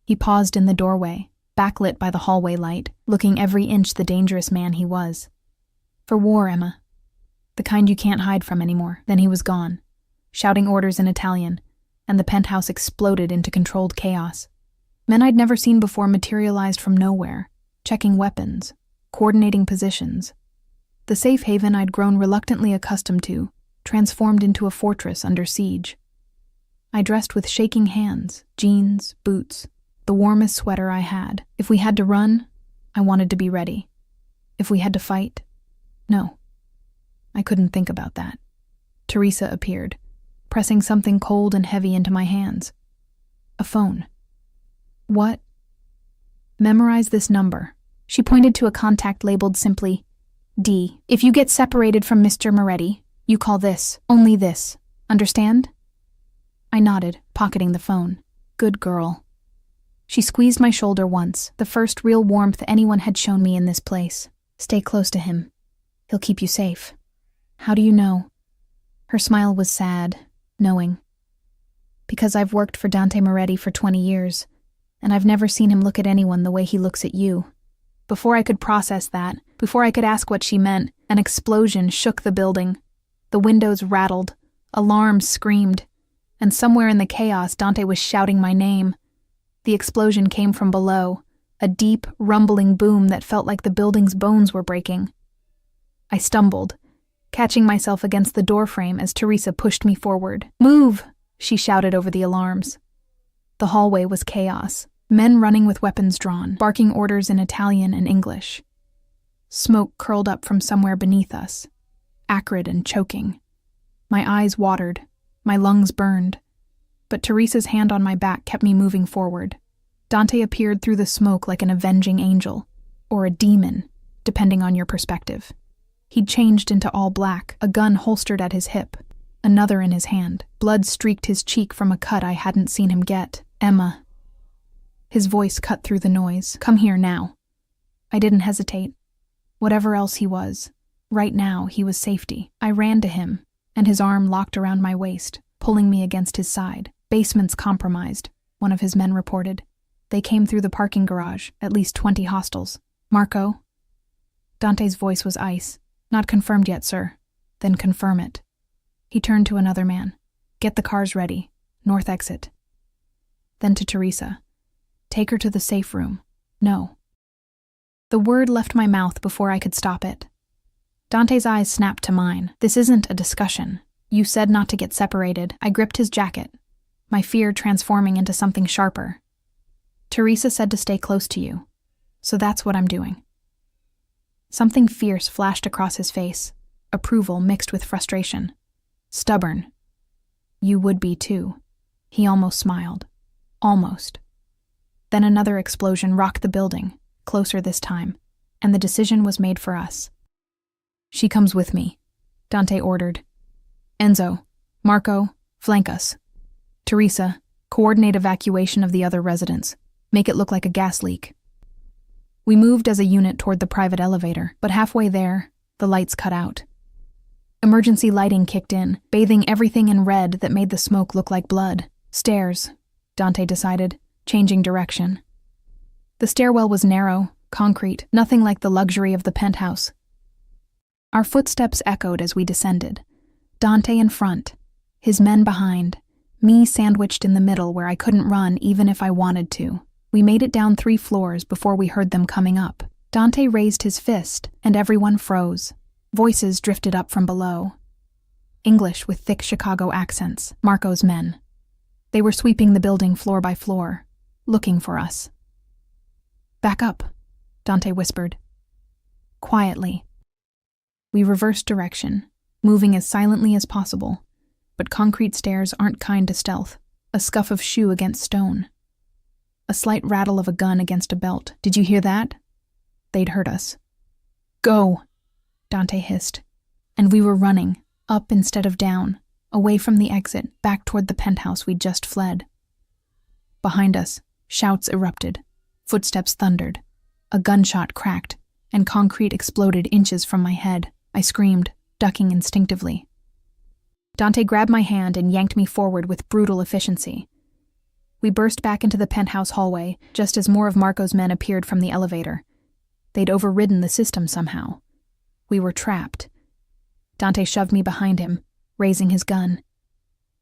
He paused in the doorway, backlit by the hallway light, looking every inch the dangerous man he was. For war, Emma. The kind you can't hide from anymore. Then he was gone, shouting orders in Italian, and the penthouse exploded into controlled chaos. Men I'd never seen before materialized from nowhere, checking weapons, coordinating positions. The safe haven I'd grown reluctantly accustomed to transformed into a fortress under siege. I dressed with shaking hands, jeans, boots, the warmest sweater I had. If we had to run, I wanted to be ready. If we had to fight, no. I couldn't think about that. Teresa appeared, pressing something cold and heavy into my hands. A phone. What? Memorize this number. She pointed to a contact labeled simply D. If you get separated from Mr. Moretti, you call this, only this. Understand? I nodded, pocketing the phone. Good girl. She squeezed my shoulder once, the first real warmth anyone had shown me in this place. Stay close to him. He'll keep you safe. How do you know? Her smile was sad, knowing. Because I've worked for Dante Moretti for 20 years, and I've never seen him look at anyone the way he looks at you. Before I could process that, before I could ask what she meant, an explosion shook the building. The windows rattled, alarms screamed, and somewhere in the chaos Dante was shouting my name. The explosion came from below, a deep, rumbling boom that felt like the building's bones were breaking. I stumbled, catching myself against the doorframe as Teresa pushed me forward. "Move!" she shouted over the alarms. The hallway was chaos, men running with weapons drawn, barking orders in Italian and English. Smoke curled up from somewhere beneath us, acrid and choking. My eyes watered, my lungs burned, but Teresa's hand on my back kept me moving forward. Dante appeared through the smoke like an avenging angel, or a demon, depending on your perspective. He'd changed into all black, a gun holstered at his hip, another in his hand. Blood streaked his cheek from a cut I hadn't seen him get. "Emma." His voice cut through the noise. "Come here now." I didn't hesitate. Whatever else he was, right now he was safety. I ran to him, and his arm locked around my waist, pulling me against his side. "Basement's compromised," one of his men reported. "They came through the parking garage, at least 20 hostiles. Marco?" Dante's voice was ice. "Not confirmed yet, sir." "Then confirm it." He turned to another man. "Get the cars ready. North exit." Then to Teresa. "Take her to the safe room." "No." The word left my mouth before I could stop it. Dante's eyes snapped to mine. "This isn't a discussion. You said not to get separated." I gripped his jacket, my fear transforming into something sharper. "Teresa said to stay close to you, so that's what I'm doing." Something fierce flashed across his face, approval mixed with frustration. "Stubborn. You would be too." He almost smiled. Almost. Then another explosion rocked the building, closer this time, and the decision was made for us. "She comes with me," Dante ordered. "Enzo, Marco, flank us. Teresa, coordinate evacuation of the other residents. Make it look like a gas leak." We moved as a unit toward the private elevator, but halfway there, the lights cut out. Emergency lighting kicked in, bathing everything in red that made the smoke look like blood. "Stairs," Dante decided, changing direction. The stairwell was narrow, concrete, nothing like the luxury of the penthouse. Our footsteps echoed as we descended. Dante in front, his men behind, me sandwiched in the middle where I couldn't run even if I wanted to. We made it down 3 floors before we heard them coming up. Dante raised his fist, and everyone froze. Voices drifted up from below. English with thick Chicago accents, Marco's men. They were sweeping the building floor by floor, looking for us. "Back up," Dante whispered. Quietly. We reversed direction, moving as silently as possible, but concrete stairs aren't kind to stealth. A scuff of shoe against stone. A slight rattle of a gun against a belt. "Did you hear that?" They'd heard us. "Go," Dante hissed. And we were running, up instead of down, away from the exit, back toward the penthouse we'd just fled. Behind us, shouts erupted. Footsteps thundered. A gunshot cracked, and concrete exploded inches from my head. I screamed, ducking instinctively. Dante grabbed my hand and yanked me forward with brutal efficiency. We burst back into the penthouse hallway, just as more of Marco's men appeared from the elevator. They'd overridden the system somehow. We were trapped. Dante shoved me behind him, raising his gun.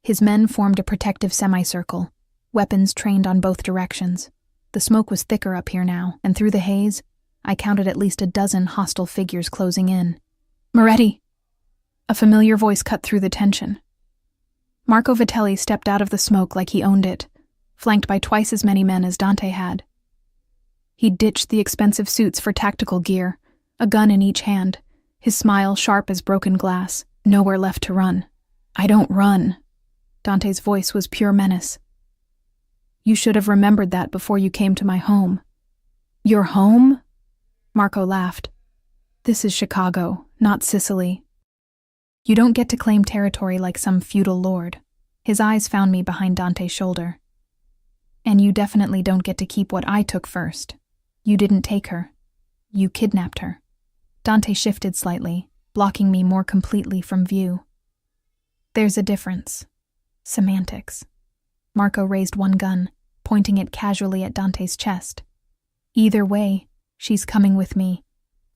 His men formed a protective semicircle, weapons trained on both directions. The smoke was thicker up here now, and through the haze, I counted at least a dozen hostile figures closing in. "Moretti!" A familiar voice cut through the tension. Marco Vitelli stepped out of the smoke like he owned it, flanked by twice as many men as Dante had. He'd ditched the expensive suits for tactical gear, a gun in each hand, his smile sharp as broken glass, nowhere left to run. "I don't run." Dante's voice was pure menace. "You should have remembered that before you came to my home." "Your home?" Marco laughed. "This is Chicago, not Sicily. You don't get to claim territory like some feudal lord." His eyes found me behind Dante's shoulder. "And you definitely don't get to keep what I took first. You didn't take her. You kidnapped her." Dante shifted slightly, blocking me more completely from view. "There's a difference. Semantics. Marco raised one gun, pointing it casually at Dante's chest. Either way, she's coming with me,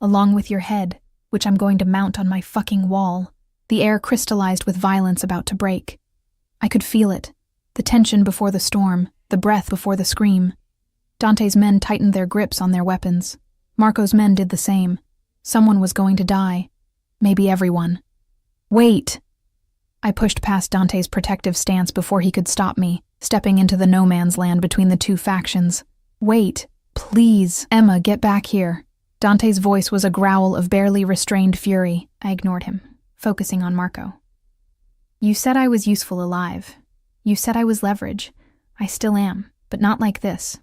along with your head, which I'm going to mount on my fucking wall. The air crystallized with violence about to break. I could feel it, the tension before the storm, the breath before the scream. Dante's men tightened their grips on their weapons. Marco's men did the same. Someone was going to die. Maybe everyone. Wait! I pushed past Dante's protective stance before he could stop me, stepping into the no man's land between the two factions. Wait, please, Emma, get back here. Dante's voice was a growl of barely restrained fury. I ignored him, focusing on Marco. You said I was useful alive. You said I was leverage. I still am, but not like this.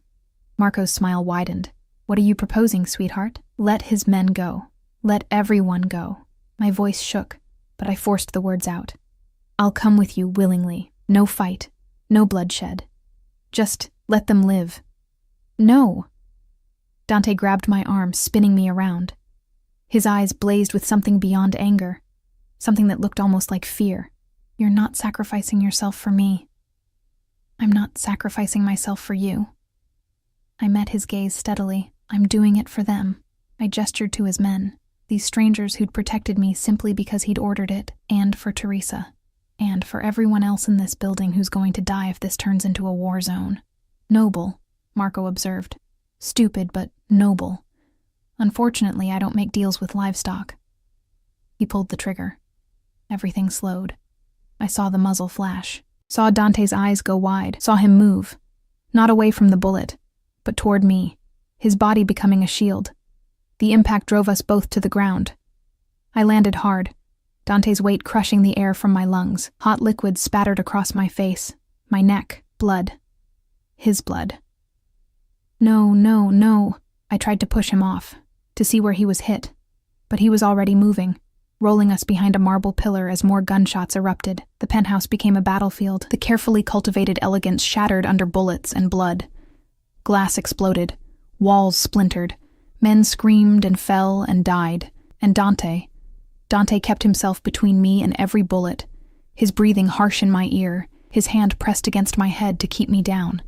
Marco's smile widened. What are you proposing, sweetheart? Let his men go. Let everyone go. My voice shook, but I forced the words out. I'll come with you willingly. No fight. No bloodshed. Just let them live. No. Dante grabbed my arm, spinning me around. His eyes blazed with something beyond anger, something that looked almost like fear. You're not sacrificing yourself for me. I'm not sacrificing myself for you. I met his gaze steadily. I'm doing it for them. I gestured to his men, these strangers who'd protected me simply because he'd ordered it, and for Teresa. And for everyone else in this building who's going to die if this turns into a war zone. Noble, Marco observed. Stupid, but noble. Unfortunately, I don't make deals with livestock. He pulled the trigger. Everything slowed. I saw the muzzle flash, saw Dante's eyes go wide, saw him move. Not away from the bullet, but toward me, his body becoming a shield. The impact drove us both to the ground. I landed hard, Dante's weight crushing the air from my lungs. Hot liquid spattered across my face, my neck, blood. His blood. No, no, no. I tried to push him off, to see where he was hit. But he was already moving, rolling us behind a marble pillar as more gunshots erupted. The penthouse became a battlefield. The carefully cultivated elegance shattered under bullets and blood. Glass exploded. Walls splintered. Men screamed and fell and died. And Dante kept himself between me and every bullet, his breathing harsh in my ear, his hand pressed against my head to keep me down.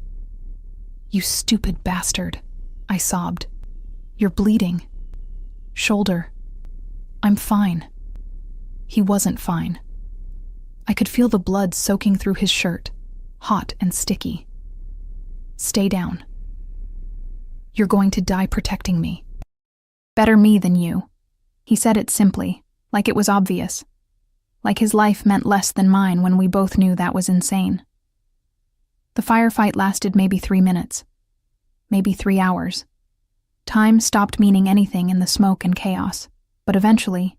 You stupid bastard, I sobbed. You're bleeding. Shoulder. I'm fine. He wasn't fine. I could feel the blood soaking through his shirt, hot and sticky. Stay down. You're going to die protecting me. Better me than you. He said it simply, like it was obvious. Like his life meant less than mine when we both knew that was insane. The firefight lasted maybe 3 minutes. Maybe 3 hours. Time stopped meaning anything in the smoke and chaos, but eventually,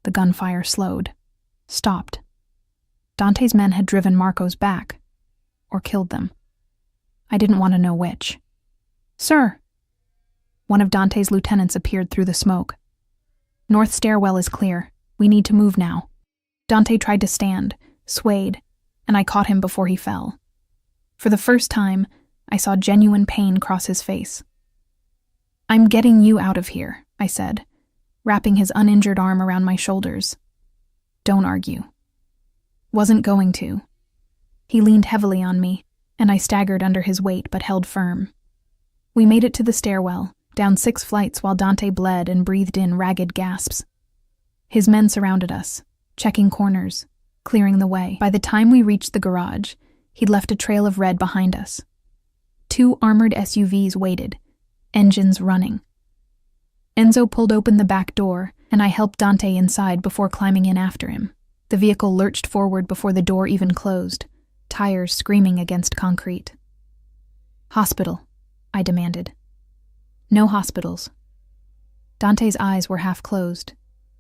the gunfire slowed. Stopped. Dante's men had driven Marco's back, or killed them. I didn't want to know which. Sir! One of Dante's lieutenants appeared through the smoke. North stairwell is clear. We need to move now. Dante tried to stand, swayed, and I caught him before he fell. For the first time, I saw genuine pain cross his face. I'm getting you out of here, I said, wrapping his uninjured arm around my shoulders. Don't argue. Wasn't going to. He leaned heavily on me, and I staggered under his weight but held firm. We made it to the stairwell, down 6 flights while Dante bled and breathed in ragged gasps. His men surrounded us, checking corners, clearing the way. By the time we reached the garage, he'd left a trail of red behind us. 2 armored SUVs waited, engines running. Enzo pulled open the back door, and I helped Dante inside before climbing in after him. The vehicle lurched forward before the door even closed, tires screaming against concrete. Hospital, I demanded. No hospitals. Dante's eyes were half closed,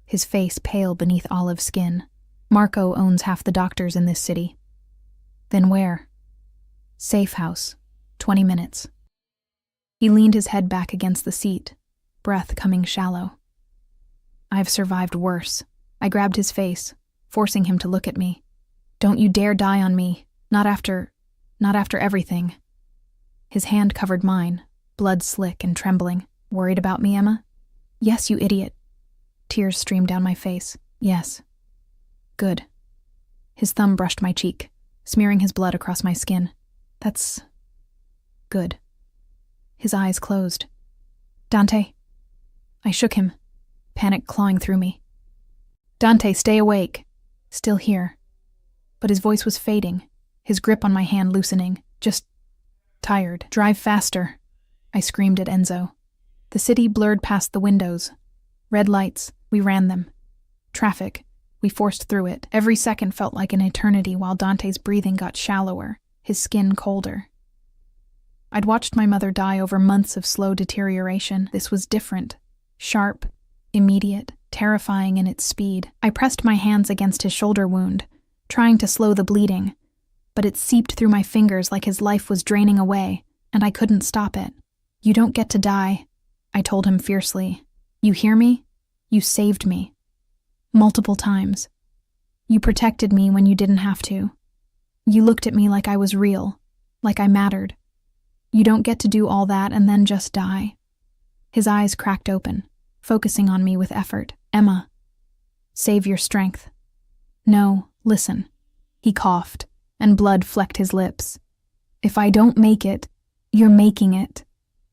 his face pale beneath olive skin. Marco owns half the doctors in this city. Then where? Safe house, 20 minutes. He leaned his head back against the seat, breath coming shallow. I've survived worse. I grabbed his face, forcing him to look at me. Don't you dare die on me, not after everything. His hand covered mine, blood slick and trembling. Worried about me, Emma? Yes, you idiot. Tears streamed down my face. Yes. Good. His thumb brushed my cheek, smearing his blood across my skin. That's good. His eyes closed. Dante. I shook him, panic clawing through me. Dante, stay awake. Still here. But his voice was fading, his grip on my hand loosening. Just tired. Drive faster, I screamed at Enzo. The city blurred past the windows. Red lights, we ran them. Traffic, we forced through it. Every second felt like an eternity while Dante's breathing got shallower, his skin colder. I'd watched my mother die over months of slow deterioration. This was different. Sharp, immediate, terrifying in its speed. I pressed my hands against his shoulder wound, trying to slow the bleeding, but it seeped through my fingers like his life was draining away, and I couldn't stop it. You don't get to die, I told him fiercely. You hear me? You saved me. Multiple times. You protected me when you didn't have to. You looked at me like I was real, like I mattered. You don't get to do all that and then just die. His eyes cracked open, focusing on me with effort. Emma, save your strength. No, listen. He coughed, and blood flecked his lips. If I don't make it, you're making it.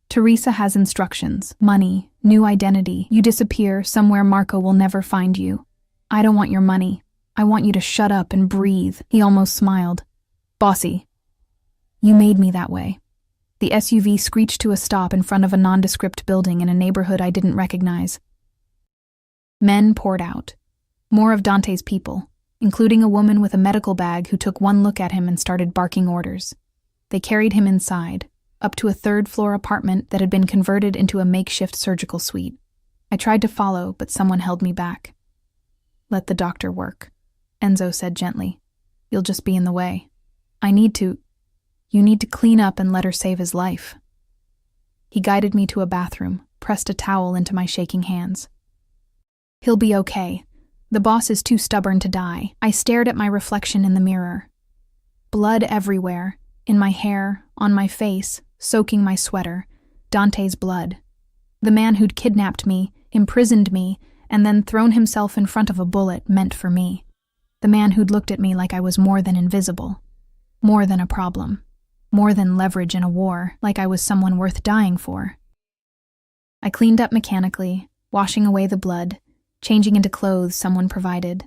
Teresa has instructions, money, new identity. You disappear somewhere Marco will never find you. I don't want your money. I want you to shut up and breathe. He almost smiled. Bossy. You made me that way. The SUV screeched to a stop in front of a nondescript building in a neighborhood I didn't recognize. Men poured out. More of Dante's people, including a woman with a medical bag who took one look at him and started barking orders. They carried him inside, up to a third-floor apartment that had been converted into a makeshift surgical suite. I tried to follow, but someone held me back. Let the doctor work, Enzo said gently. You'll just be in the way. You need to clean up and let her save his life. He guided me to a bathroom, pressed a towel into my shaking hands. He'll be okay. The boss is too stubborn to die. I stared at my reflection in the mirror. Blood everywhere, in my hair, on my face, soaking my sweater. Dante's blood. The man who'd kidnapped me, imprisoned me, and then thrown himself in front of a bullet meant for me. The man who'd looked at me like I was more than invisible. More than a problem. More than leverage in a war, like I was someone worth dying for. I cleaned up mechanically, washing away the blood, changing into clothes someone provided.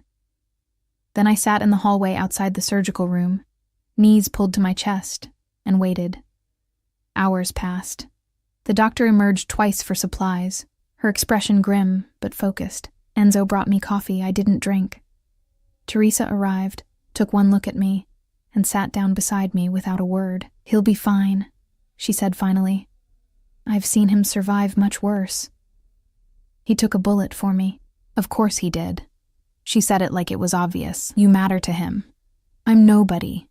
Then I sat in the hallway outside the surgical room, knees pulled to my chest, and waited. Hours passed. The doctor emerged twice for supplies, her expression grim but focused. Enzo brought me coffee I didn't drink. Teresa arrived, took one look at me, and sat down beside me without a word. He'll be fine, she said finally. I've seen him survive much worse. He took a bullet for me. Of course he did. She said it like it was obvious. You matter to him. I'm nobody.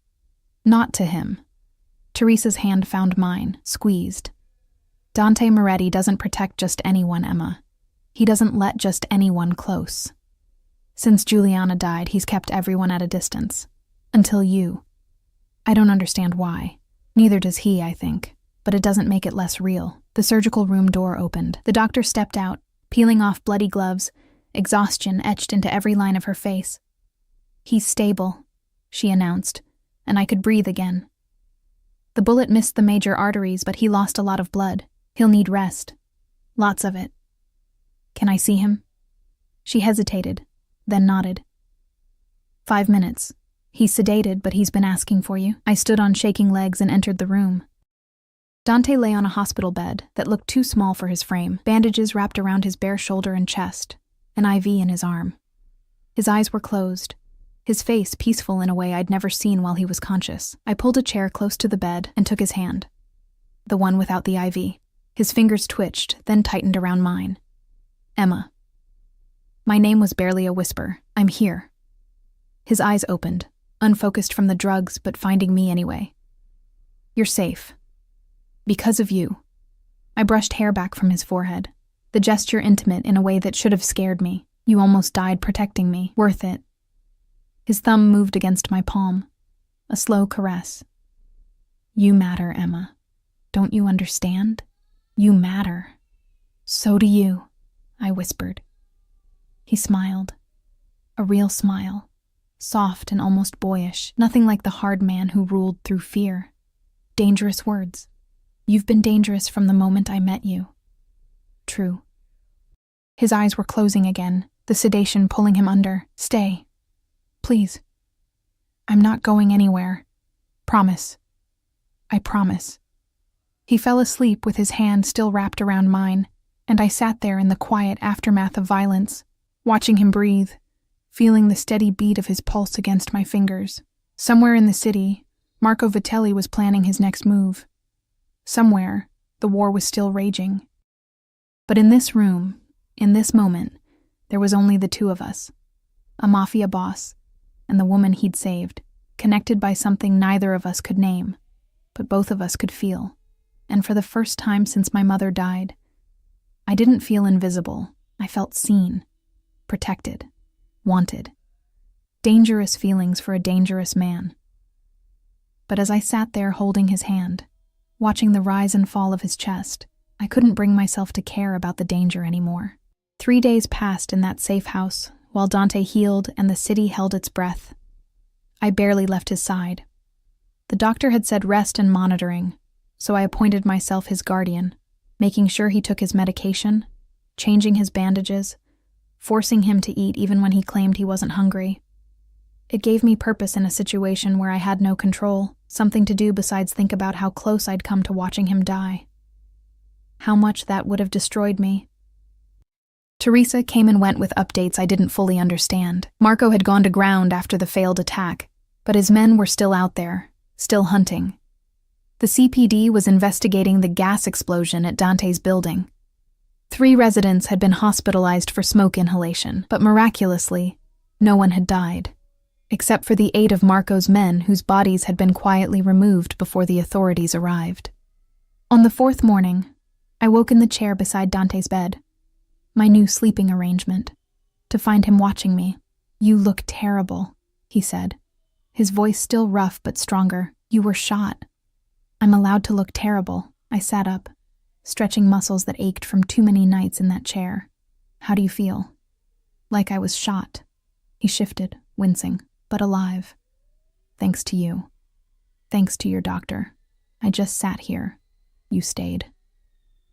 Not to him. Teresa's hand found mine, squeezed. Dante Moretti doesn't protect just anyone, Emma. He doesn't let just anyone close. Since Juliana died, he's kept everyone at a distance. Until you. I don't understand why. Neither does he, I think. But it doesn't make it less real. The surgical room door opened. The doctor stepped out, peeling off bloody gloves, exhaustion etched into every line of her face. He's stable, she announced, and I could breathe again. The bullet missed the major arteries, but he lost a lot of blood. He'll need rest. Lots of it. Can I see him? She hesitated, then nodded. 5 minutes. He's sedated, but he's been asking for you. I stood on shaking legs and entered the room. Dante lay on a hospital bed that looked too small for his frame, bandages wrapped around his bare shoulder and chest, an IV in his arm. His eyes were closed, his face peaceful in a way I'd never seen while he was conscious. I pulled a chair close to the bed and took his hand. The one without the IV. His fingers twitched, then tightened around mine. Emma. My name was barely a whisper. I'm here. His eyes opened, unfocused from the drugs, but finding me anyway. You're safe. Because of you. I brushed hair back from his forehead, the gesture intimate in a way that should have scared me. You almost died protecting me. Worth it. His thumb moved against my palm, a slow caress. You matter, Emma. Don't you understand? You matter. So do you, I whispered. He smiled. A real smile. Soft and almost boyish, nothing like the hard man who ruled through fear. Dangerous words. You've been dangerous from the moment I met you. True. His eyes were closing again, the sedation pulling him under. Stay. Please. I'm not going anywhere. Promise. I promise. He fell asleep with his hand still wrapped around mine, and I sat there in the quiet aftermath of violence, watching him breathe, feeling the steady beat of his pulse against my fingers. Somewhere in the city, Marco Vitelli was planning his next move. Somewhere, the war was still raging. But in this room, in this moment, there was only the two of us, a Mafia boss and the woman he'd saved, connected by something neither of us could name, but both of us could feel. And for the first time since my mother died, I didn't feel invisible. I felt seen, protected, wanted. Dangerous feelings for a dangerous man. But as I sat there holding his hand, watching the rise and fall of his chest, I couldn't bring myself to care about the danger anymore. 3 days passed in that safe house, while Dante healed and the city held its breath. I barely left his side. The doctor had said rest and monitoring, so I appointed myself his guardian, making sure he took his medication, changing his bandages, forcing him to eat even when he claimed he wasn't hungry. It gave me purpose in a situation where I had no control, something to do besides think about how close I'd come to watching him die. How much that would have destroyed me. Teresa came and went with updates I didn't fully understand. Marco had gone to ground after the failed attack, but his men were still out there, still hunting. The CPD was investigating the gas explosion at Dante's building. 3 residents had been hospitalized for smoke inhalation, but miraculously, no one had died, except for the 8 of Marco's men whose bodies had been quietly removed before the authorities arrived. On the 4th morning, I woke in the chair beside Dante's bed, my new sleeping arrangement, to find him watching me. You look terrible, he said, his voice still rough but stronger. You were shot. I'm allowed to look terrible. I sat up, stretching muscles that ached from too many nights in that chair. How do you feel? Like I was shot. He shifted, wincing, but alive. Thanks to you. Thanks to your doctor. I just sat here. You stayed.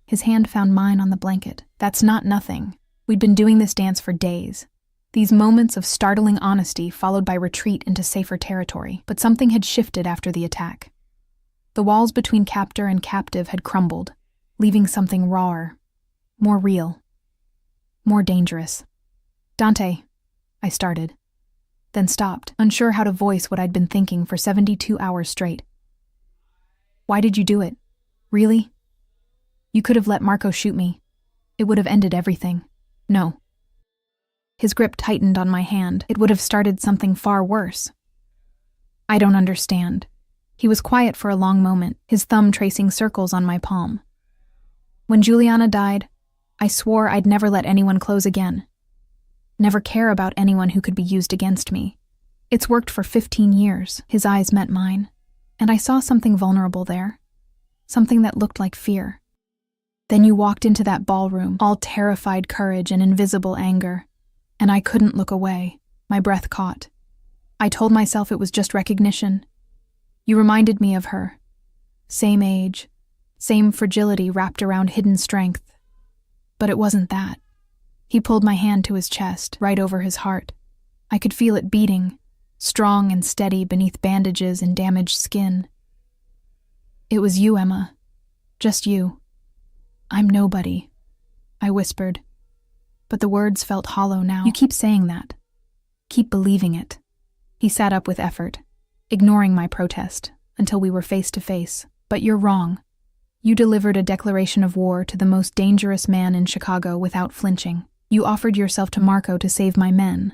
His hand found mine on the blanket. That's not nothing. We'd been doing this dance for days. These moments of startling honesty followed by retreat into safer territory. But something had shifted after the attack. The walls between captor and captive had crumbled, leaving something rawer, more real, more dangerous. Dante, I started, then stopped, unsure how to voice what I'd been thinking for 72 hours straight. Why did you do it? Really? You could have let Marco shoot me. It would have ended everything. No. His grip tightened on my hand. It would have started something far worse. I don't understand. He was quiet for a long moment, his thumb tracing circles on my palm. When Juliana died, I swore I'd never let anyone close again. Never care about anyone who could be used against me. It's worked for 15 years. His eyes met mine, and I saw something vulnerable there. Something that looked like fear. Then you walked into that ballroom, all terrified courage and invisible anger, and I couldn't look away. My breath caught. I told myself it was just recognition. You reminded me of her. Same age, same fragility wrapped around hidden strength. But it wasn't that. He pulled my hand to his chest, right over his heart. I could feel it beating, strong and steady beneath bandages and damaged skin. It was you, Emma. Just you. I'm nobody, I whispered. But the words felt hollow now. You keep saying that. Keep believing it. He sat up with effort, ignoring my protest, until we were face to face. But you're wrong. You delivered a declaration of war to the most dangerous man in Chicago without flinching. You offered yourself to Marco to save my men.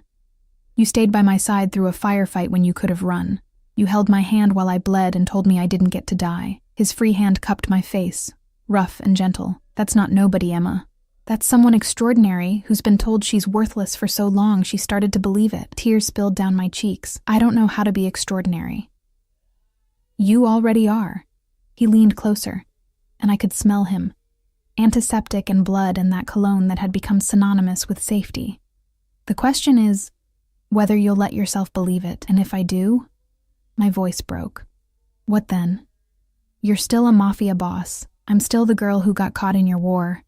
You stayed by my side through a firefight when you could have run. You held my hand while I bled and told me I didn't get to die. His free hand cupped my face, rough and gentle. That's not nobody, Emma. That's someone extraordinary who's been told she's worthless for so long she started to believe it. Tears spilled down my cheeks. I don't know how to be extraordinary. You already are. He leaned closer, and I could smell him. Antiseptic and blood and that cologne that had become synonymous with safety. The question is whether you'll let yourself believe it, and if I do, my voice broke. What then? You're still a Mafia boss. I'm still the girl who got caught in your war.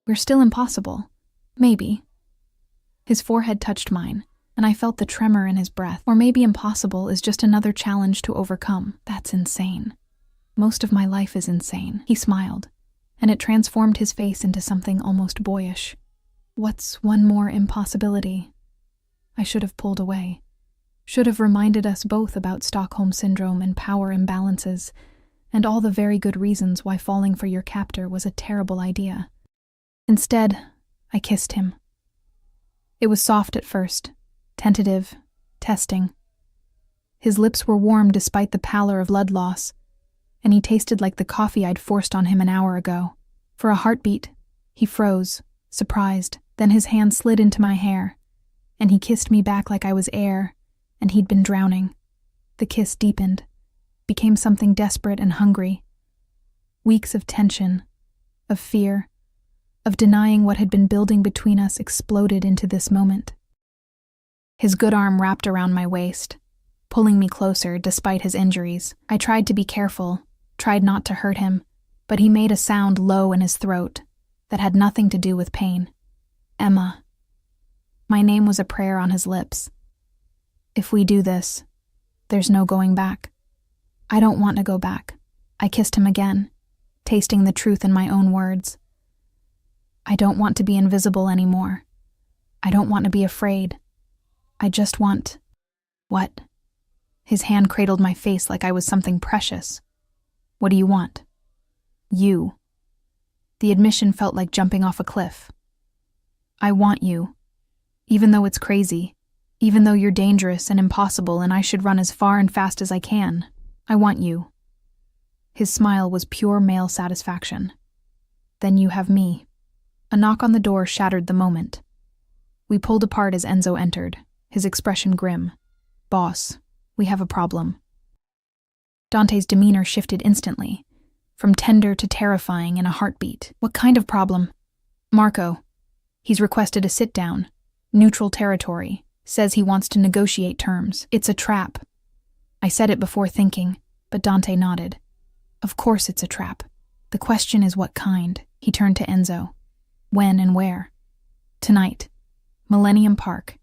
We're still impossible. Maybe. His forehead touched mine, and I felt the tremor in his breath. Or maybe impossible is just another challenge to overcome. That's insane. Most of my life is insane. He smiled, and it transformed his face into something almost boyish. What's one more impossibility? I should have pulled away. Should have reminded us both about Stockholm Syndrome and power imbalances, and all the very good reasons why falling for your captor was a terrible idea. Instead, I kissed him. It was soft at first, tentative, testing. His lips were warm despite the pallor of blood loss, and he tasted like the coffee I'd forced on him an hour ago. For a heartbeat, he froze, surprised, then his hand slid into my hair, and he kissed me back like I was air, and he'd been drowning. The kiss deepened, became something desperate and hungry. Weeks of tension, of fear, of denying what had been building between us exploded into this moment. His good arm wrapped around my waist, pulling me closer despite his injuries. I tried to be careful, tried not to hurt him, but he made a sound low in his throat that had nothing to do with pain. Emma. My name was a prayer on his lips. If we do this, there's no going back. I don't want to go back. I kissed him again, tasting the truth in my own words. I don't want to be invisible anymore. I don't want to be afraid. I just want... What? His hand cradled my face like I was something precious. What do you want? You. The admission felt like jumping off a cliff. I want you. Even though it's crazy, even though you're dangerous and impossible and I should run as far and fast as I can, I want you. His smile was pure male satisfaction. Then you have me. A knock on the door shattered the moment. We pulled apart as Enzo entered, his expression grim. Boss, we have a problem. Dante's demeanor shifted instantly, from tender to terrifying in a heartbeat. What kind of problem? Marco. He's requested a sit-down. Neutral territory. Says he wants to negotiate terms. It's a trap. I said it before thinking, but Dante nodded. Of course it's a trap. The question is what kind. He turned to Enzo. When and where? Tonight. Millennium Park.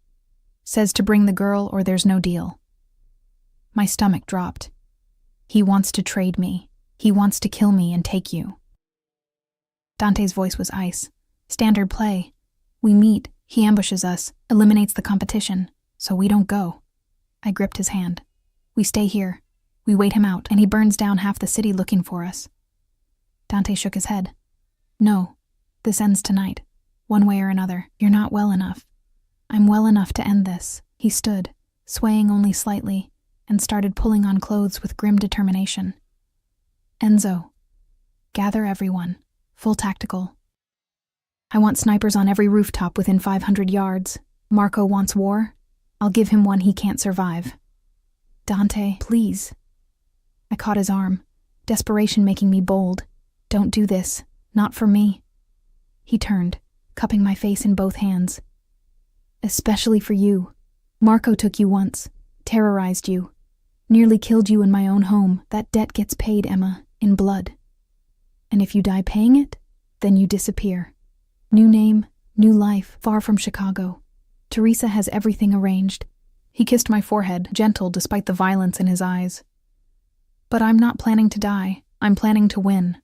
Says to bring the girl or there's no deal. My stomach dropped. He wants to trade me. He wants to kill me and take you. Dante's voice was ice. Standard play. We meet, he ambushes us, eliminates the competition, so we don't go. I gripped his hand. We stay here. We wait him out, and he burns down half the city looking for us. Dante shook his head. No. This ends tonight, one way or another. You're not well enough. I'm well enough to end this. He stood, swaying only slightly, and started pulling on clothes with grim determination. Enzo. Gather everyone. Full tactical. I want snipers on every rooftop within 500 yards. Marco wants war. I'll give him one he can't survive. Dante, please. I caught his arm, desperation making me bold. Don't do this. Not for me. He turned, cupping my face in both hands. Especially for you. Marco took you once, terrorized you, nearly killed you in my own home. That debt gets paid, Emma, in blood. And if you die paying it, then you disappear. New name, new life, far from Chicago. Teresa has everything arranged. He kissed my forehead, gentle despite the violence in his eyes. But I'm not planning to die. I'm planning to win.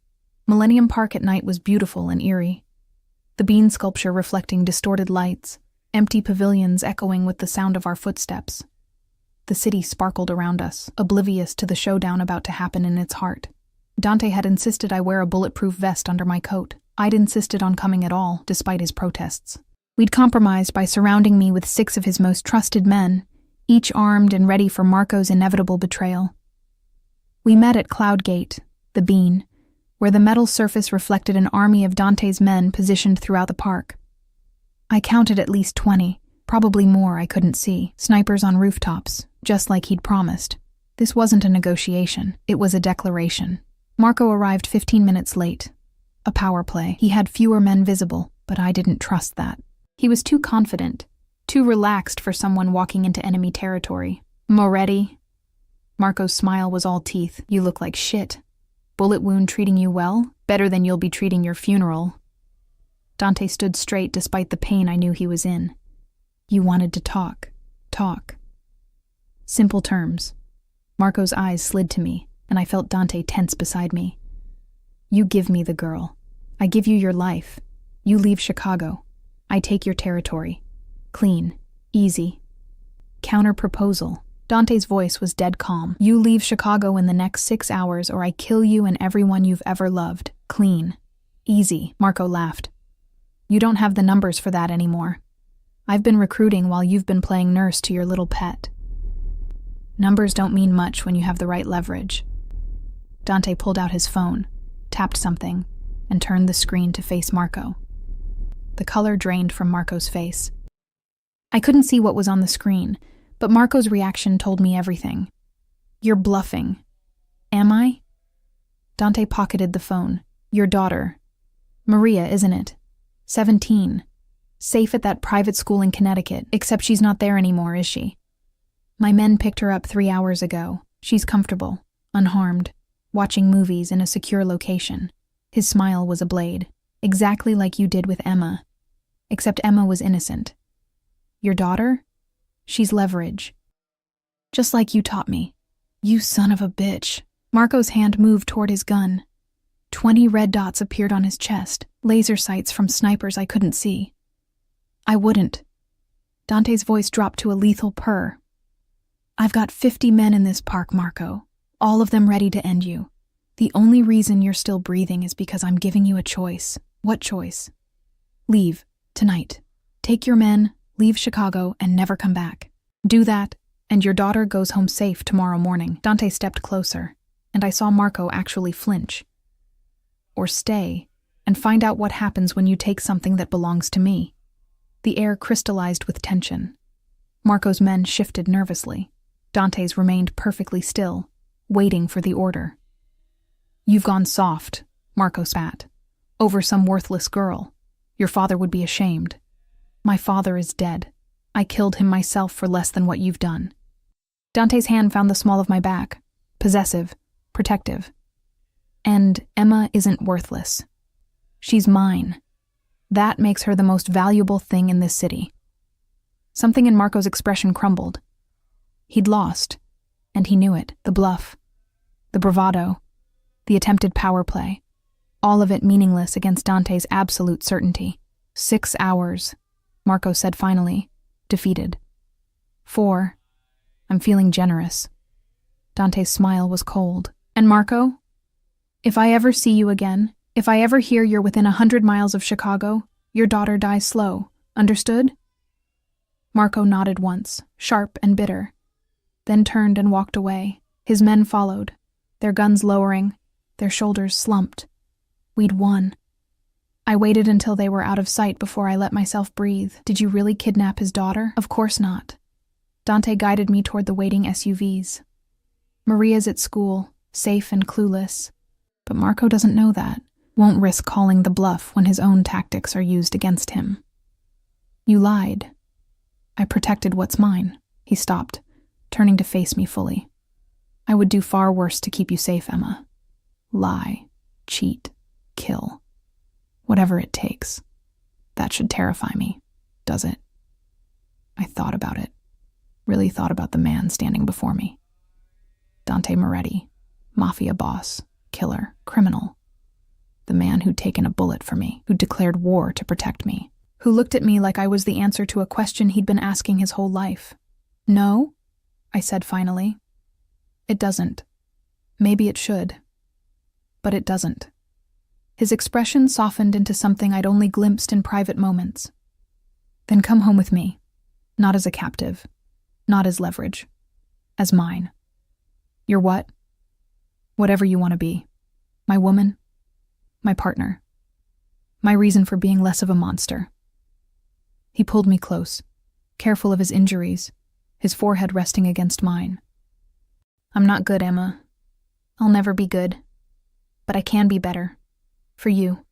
Millennium Park at night was beautiful and eerie. The bean sculpture reflecting distorted lights, empty pavilions echoing with the sound of our footsteps. The city sparkled around us, oblivious to the showdown about to happen in its heart. Dante had insisted I wear a bulletproof vest under my coat. I'd insisted on coming at all, despite his protests. We'd compromised by surrounding me with 6 of his most trusted men, each armed and ready for Marco's inevitable betrayal. We met at Cloudgate, the Bean, where the metal surface reflected an army of Dante's men positioned throughout the park. I counted at least 20, probably more I couldn't see, snipers on rooftops, just like he'd promised. This wasn't a negotiation, it was a declaration. Marco arrived 15 minutes late. A power play. He had fewer men visible, but I didn't trust that. He was too confident, too relaxed for someone walking into enemy territory. Moretti? Marco's smile was all teeth. You look like shit. Bullet wound treating you well? Better than you'll be treating your funeral. Dante stood straight despite the pain I knew he was in. You wanted to talk. Talk. Simple terms. Marco's eyes slid to me, and I felt Dante tense beside me. You give me the girl. I give you your life. You leave Chicago. I take your territory. Clean. Easy. Counter-proposal. Dante's voice was dead calm. You leave Chicago in the next 6 hours or I kill you and everyone you've ever loved. Clean. Easy. Marco laughed. You don't have the numbers for that anymore. I've been recruiting while you've been playing nurse to your little pet. Numbers don't mean much when you have the right leverage. Dante pulled out his phone, tapped something, and turned the screen to face Marco. The color drained from Marco's face. I couldn't see what was on the screen, but Marco's reaction told me everything. You're bluffing. Am I? Dante pocketed the phone. Your daughter. Maria, isn't it? 17. Safe at that private school in Connecticut, except she's not there anymore, is she? My men picked her up 3 hours ago. She's comfortable, unharmed, watching movies in a secure location. His smile was a blade, exactly like you did with Emma. Except Emma was innocent. Your daughter? She's leverage. Just like you taught me. You son of a bitch. Marco's hand moved toward his gun. 20 red dots appeared on his chest, laser sights from snipers I couldn't see. I wouldn't. Dante's voice dropped to a lethal purr. I've got 50 men in this park, Marco, all of them ready to end you. The only reason you're still breathing is because I'm giving you a choice. What choice? Leave, tonight. Take your men, leave Chicago, and never come back. Do that, and your daughter goes home safe tomorrow morning. Dante stepped closer, and I saw Marco actually flinch. Or stay, and find out what happens when you take something that belongs to me. The air crystallized with tension. Marco's men shifted nervously. Dante's remained perfectly still, waiting for the order. You've gone soft, Marco spat. Over some worthless girl. Your father would be ashamed. My father is dead. I killed him myself for less than what you've done. Dante's hand found the small of my back. Possessive, protective. And Emma isn't worthless. She's mine. That makes her the most valuable thing in this city. Something in Marco's expression crumbled. He'd lost, and he knew it. The bluff, the bravado, the attempted power play, all of it meaningless against Dante's absolute certainty. 6 hours, Marco said finally, defeated. 4. I'm feeling generous. Dante's smile was cold. And Marco? If I ever see you again, if I ever hear you're within 100 miles of Chicago, your daughter dies slow. Understood? Marco nodded once, sharp and bitter, then turned and walked away. His men followed, their guns lowering, their shoulders slumped. We'd won. I waited until they were out of sight before I let myself breathe. Did you really kidnap his daughter? Of course not. Dante guided me toward the waiting SUVs. Maria's at school, safe and clueless. But Marco doesn't know that, won't risk calling the bluff when his own tactics are used against him. You lied. I protected what's mine. He stopped, turning to face me fully. I would do far worse to keep you safe, Emma. Lie, cheat, kill. Whatever it takes. That should terrify me, does it? I thought about it. Really thought about the man standing before me. Dante Moretti, Mafia boss, killer, criminal. The man who'd taken a bullet for me, who'd declared war to protect me, who looked at me like I was the answer to a question he'd been asking his whole life. No, I said finally. It doesn't. Maybe it should. But it doesn't. His expression softened into something I'd only glimpsed in private moments. Then come home with me. Not as a captive. Not as leverage. As mine. You're what? Whatever you want to be. My woman. My partner. My reason for being less of a monster. He pulled me close, careful of his injuries, his forehead resting against mine. I'm not good, Emma. I'll never be good. But I can be better. For you.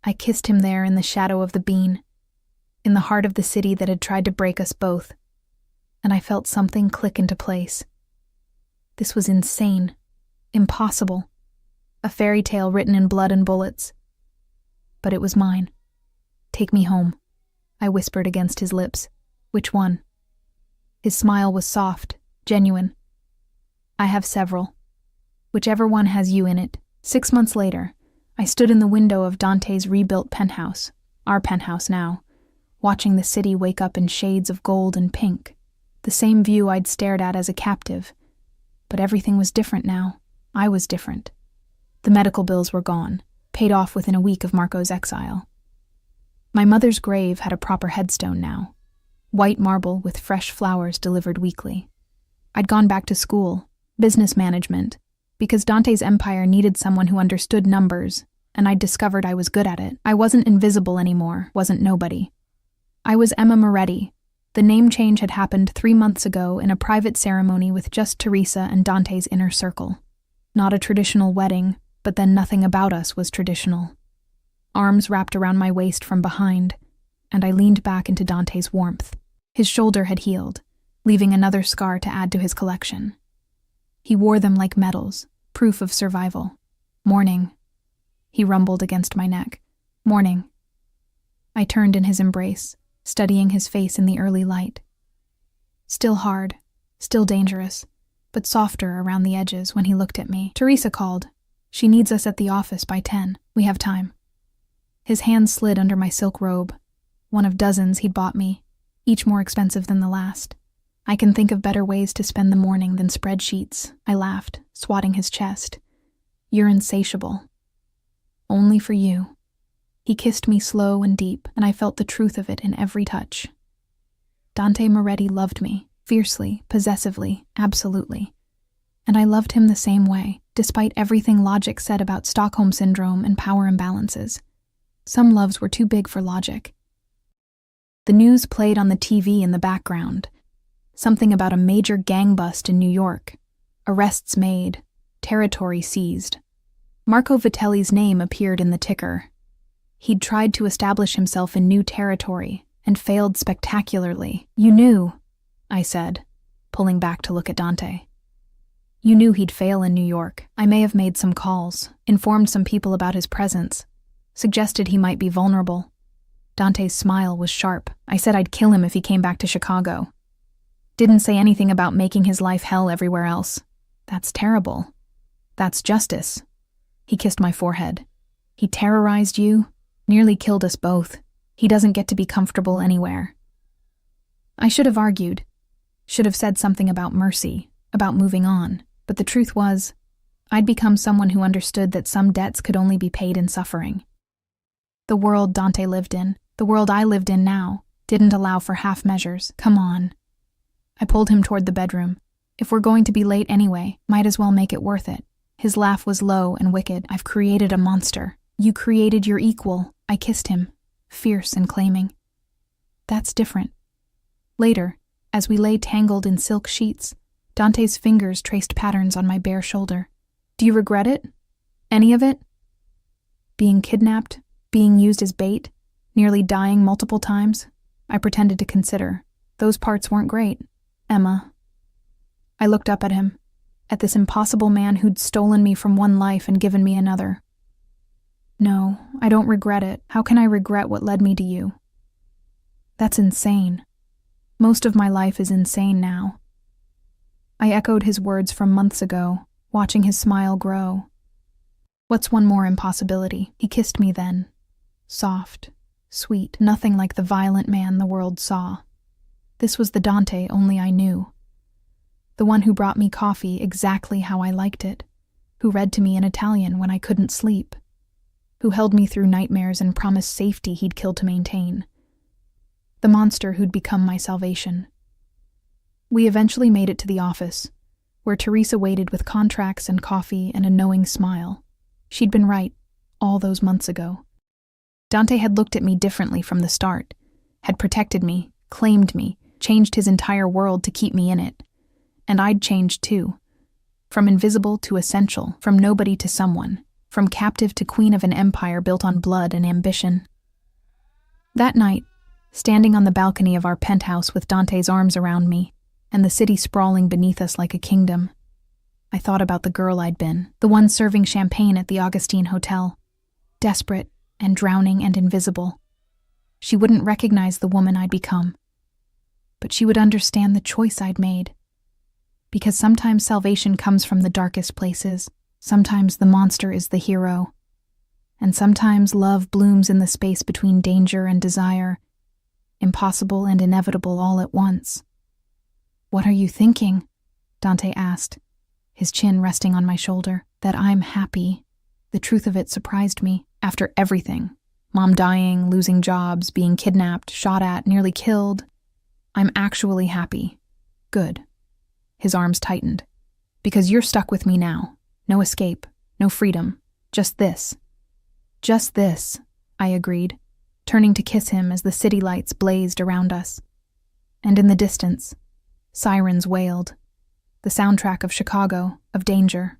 I kissed him there in the shadow of the bean, in the heart of the city that had tried to break us both, and I felt something click into place. This was insane. Impossible. a fairy tale written in blood and bullets. But it was mine. "Take me home," I whispered against his lips. "Which one?" His smile was soft, genuine. "I have several. Whichever one has you in it." 6 months later, I stood in the window of Dante's rebuilt penthouse, our penthouse now, watching the city wake up in shades of gold and pink, the same view I'd stared at as a captive. But everything was different now. I was different. The medical bills were gone, paid off within a week of Marco's exile. My mother's grave had a proper headstone now, white marble with fresh flowers delivered weekly. I'd gone back to school, business management, because Dante's empire needed someone who understood numbers, and I'd discovered I was good at it. I wasn't invisible anymore, wasn't nobody. I was Emma Moretti. The name change had happened 3 months ago in a private ceremony with just Teresa and Dante's inner circle. Not a traditional wedding, but then nothing about us was traditional. Arms wrapped around my waist from behind, and I leaned back into Dante's warmth. His shoulder had healed, leaving another scar to add to his collection. He wore them like medals, proof of survival. "Morning," he rumbled against my neck. "Morning." I turned in his embrace, studying his face in the early light. Still hard, still dangerous, but softer around the edges when he looked at me. "Teresa called. She needs us at the office by 10. We have time." His hand slid under my silk robe, one of dozens he'd bought me, each more expensive than the last. "I can think of better ways to spend the morning than spreadsheets," I laughed, swatting his chest. "You're insatiable. Only for you." He kissed me slow and deep, and I felt the truth of it in every touch. Dante Moretti loved me, fiercely, possessively, absolutely. And I loved him the same way, despite everything logic said about Stockholm Syndrome and power imbalances. Some loves were too big for logic. The news played on the TV in the background. Something about a major gang bust in New York. Arrests made. Territory seized. Marco Vitelli's name appeared in the ticker. He'd tried to establish himself in new territory and failed spectacularly. "You knew," I said, pulling back to look at Dante. "You knew he'd fail in New York. I may have made some calls, informed some people about his presence, suggested he might be vulnerable." Dante's smile was sharp. "I said I'd kill him if he came back to Chicago. Didn't say anything about making his life hell everywhere else. That's terrible. That's justice." He kissed my forehead. "He terrorized you, nearly killed us both. He doesn't get to be comfortable anywhere." I should have argued, should have said something about mercy, about moving on, but the truth was, I'd become someone who understood that some debts could only be paid in suffering. The world Dante lived in, the world I lived in now, didn't allow for half measures. "Come on." I pulled him toward the bedroom. "If we're going to be late anyway, might as well make it worth it." His laugh was low and wicked. "I've created a monster." "You created your equal." I kissed him, fierce and claiming. "That's different." Later, as we lay tangled in silk sheets, Dante's fingers traced patterns on my bare shoulder. "Do you regret it? Any of it? Being kidnapped, being used as bait, nearly dying multiple times?" I pretended to consider. "Those parts weren't great, Emma." I looked up at him, at this impossible man who'd stolen me from one life and given me another. "No, I don't regret it. How can I regret what led me to you?" "That's insane. Most of my life is insane now." I echoed his words from months ago, watching his smile grow. "What's one more impossibility?" He kissed me then. Soft, sweet, nothing like the violent man the world saw. This was the Dante only I knew. The one who brought me coffee exactly how I liked it, who read to me in Italian when I couldn't sleep, who held me through nightmares and promised safety he'd kill to maintain. The monster who'd become my salvation. We eventually made it to the office, where Teresa waited with contracts and coffee and a knowing smile. She'd been right, all those months ago. Dante had looked at me differently from the start, had protected me, claimed me, changed his entire world to keep me in it. And I'd changed too. From invisible to essential, from nobody to someone, from captive to queen of an empire built on blood and ambition. That night, standing on the balcony of our penthouse with Dante's arms around me, and the city sprawling beneath us like a kingdom, I thought about the girl I'd been, the one serving champagne at the Augustine Hotel. Desperate and drowning and invisible. She wouldn't recognize the woman I'd become. But she would understand the choice I'd made. Because sometimes salvation comes from the darkest places. Sometimes the monster is the hero. And sometimes love blooms in the space between danger and desire, impossible and inevitable all at once. "What are you thinking?" Dante asked, his chin resting on my shoulder. "That I'm happy." The truth of it surprised me. After everything, Mom dying, losing jobs, being kidnapped, shot at, nearly killed, I'm actually happy. Good. His arms tightened. "Because you're stuck with me now. No escape, no freedom, just this." "Just this," I agreed, turning to kiss him as the city lights blazed around us. And in the distance, sirens wailed, the soundtrack of Chicago, of danger,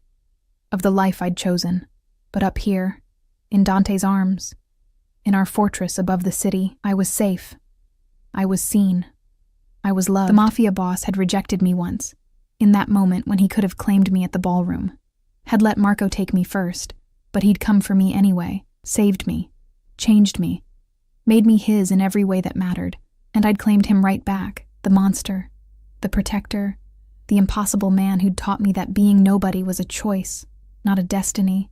of the life I'd chosen. But up here, in Dante's arms, in our fortress above the city, I was safe. I was seen. I was loved. The Mafia boss had rejected me once, in that moment when he could have claimed me at the ballroom. Had let Marco take me first, but he'd come for me anyway, saved me, changed me, made me his in every way that mattered, and I'd claimed him right back, the monster, the protector, the impossible man who'd taught me that being nobody was a choice, not a destiny.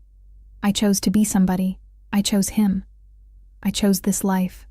I chose to be somebody. I chose him. I chose this life.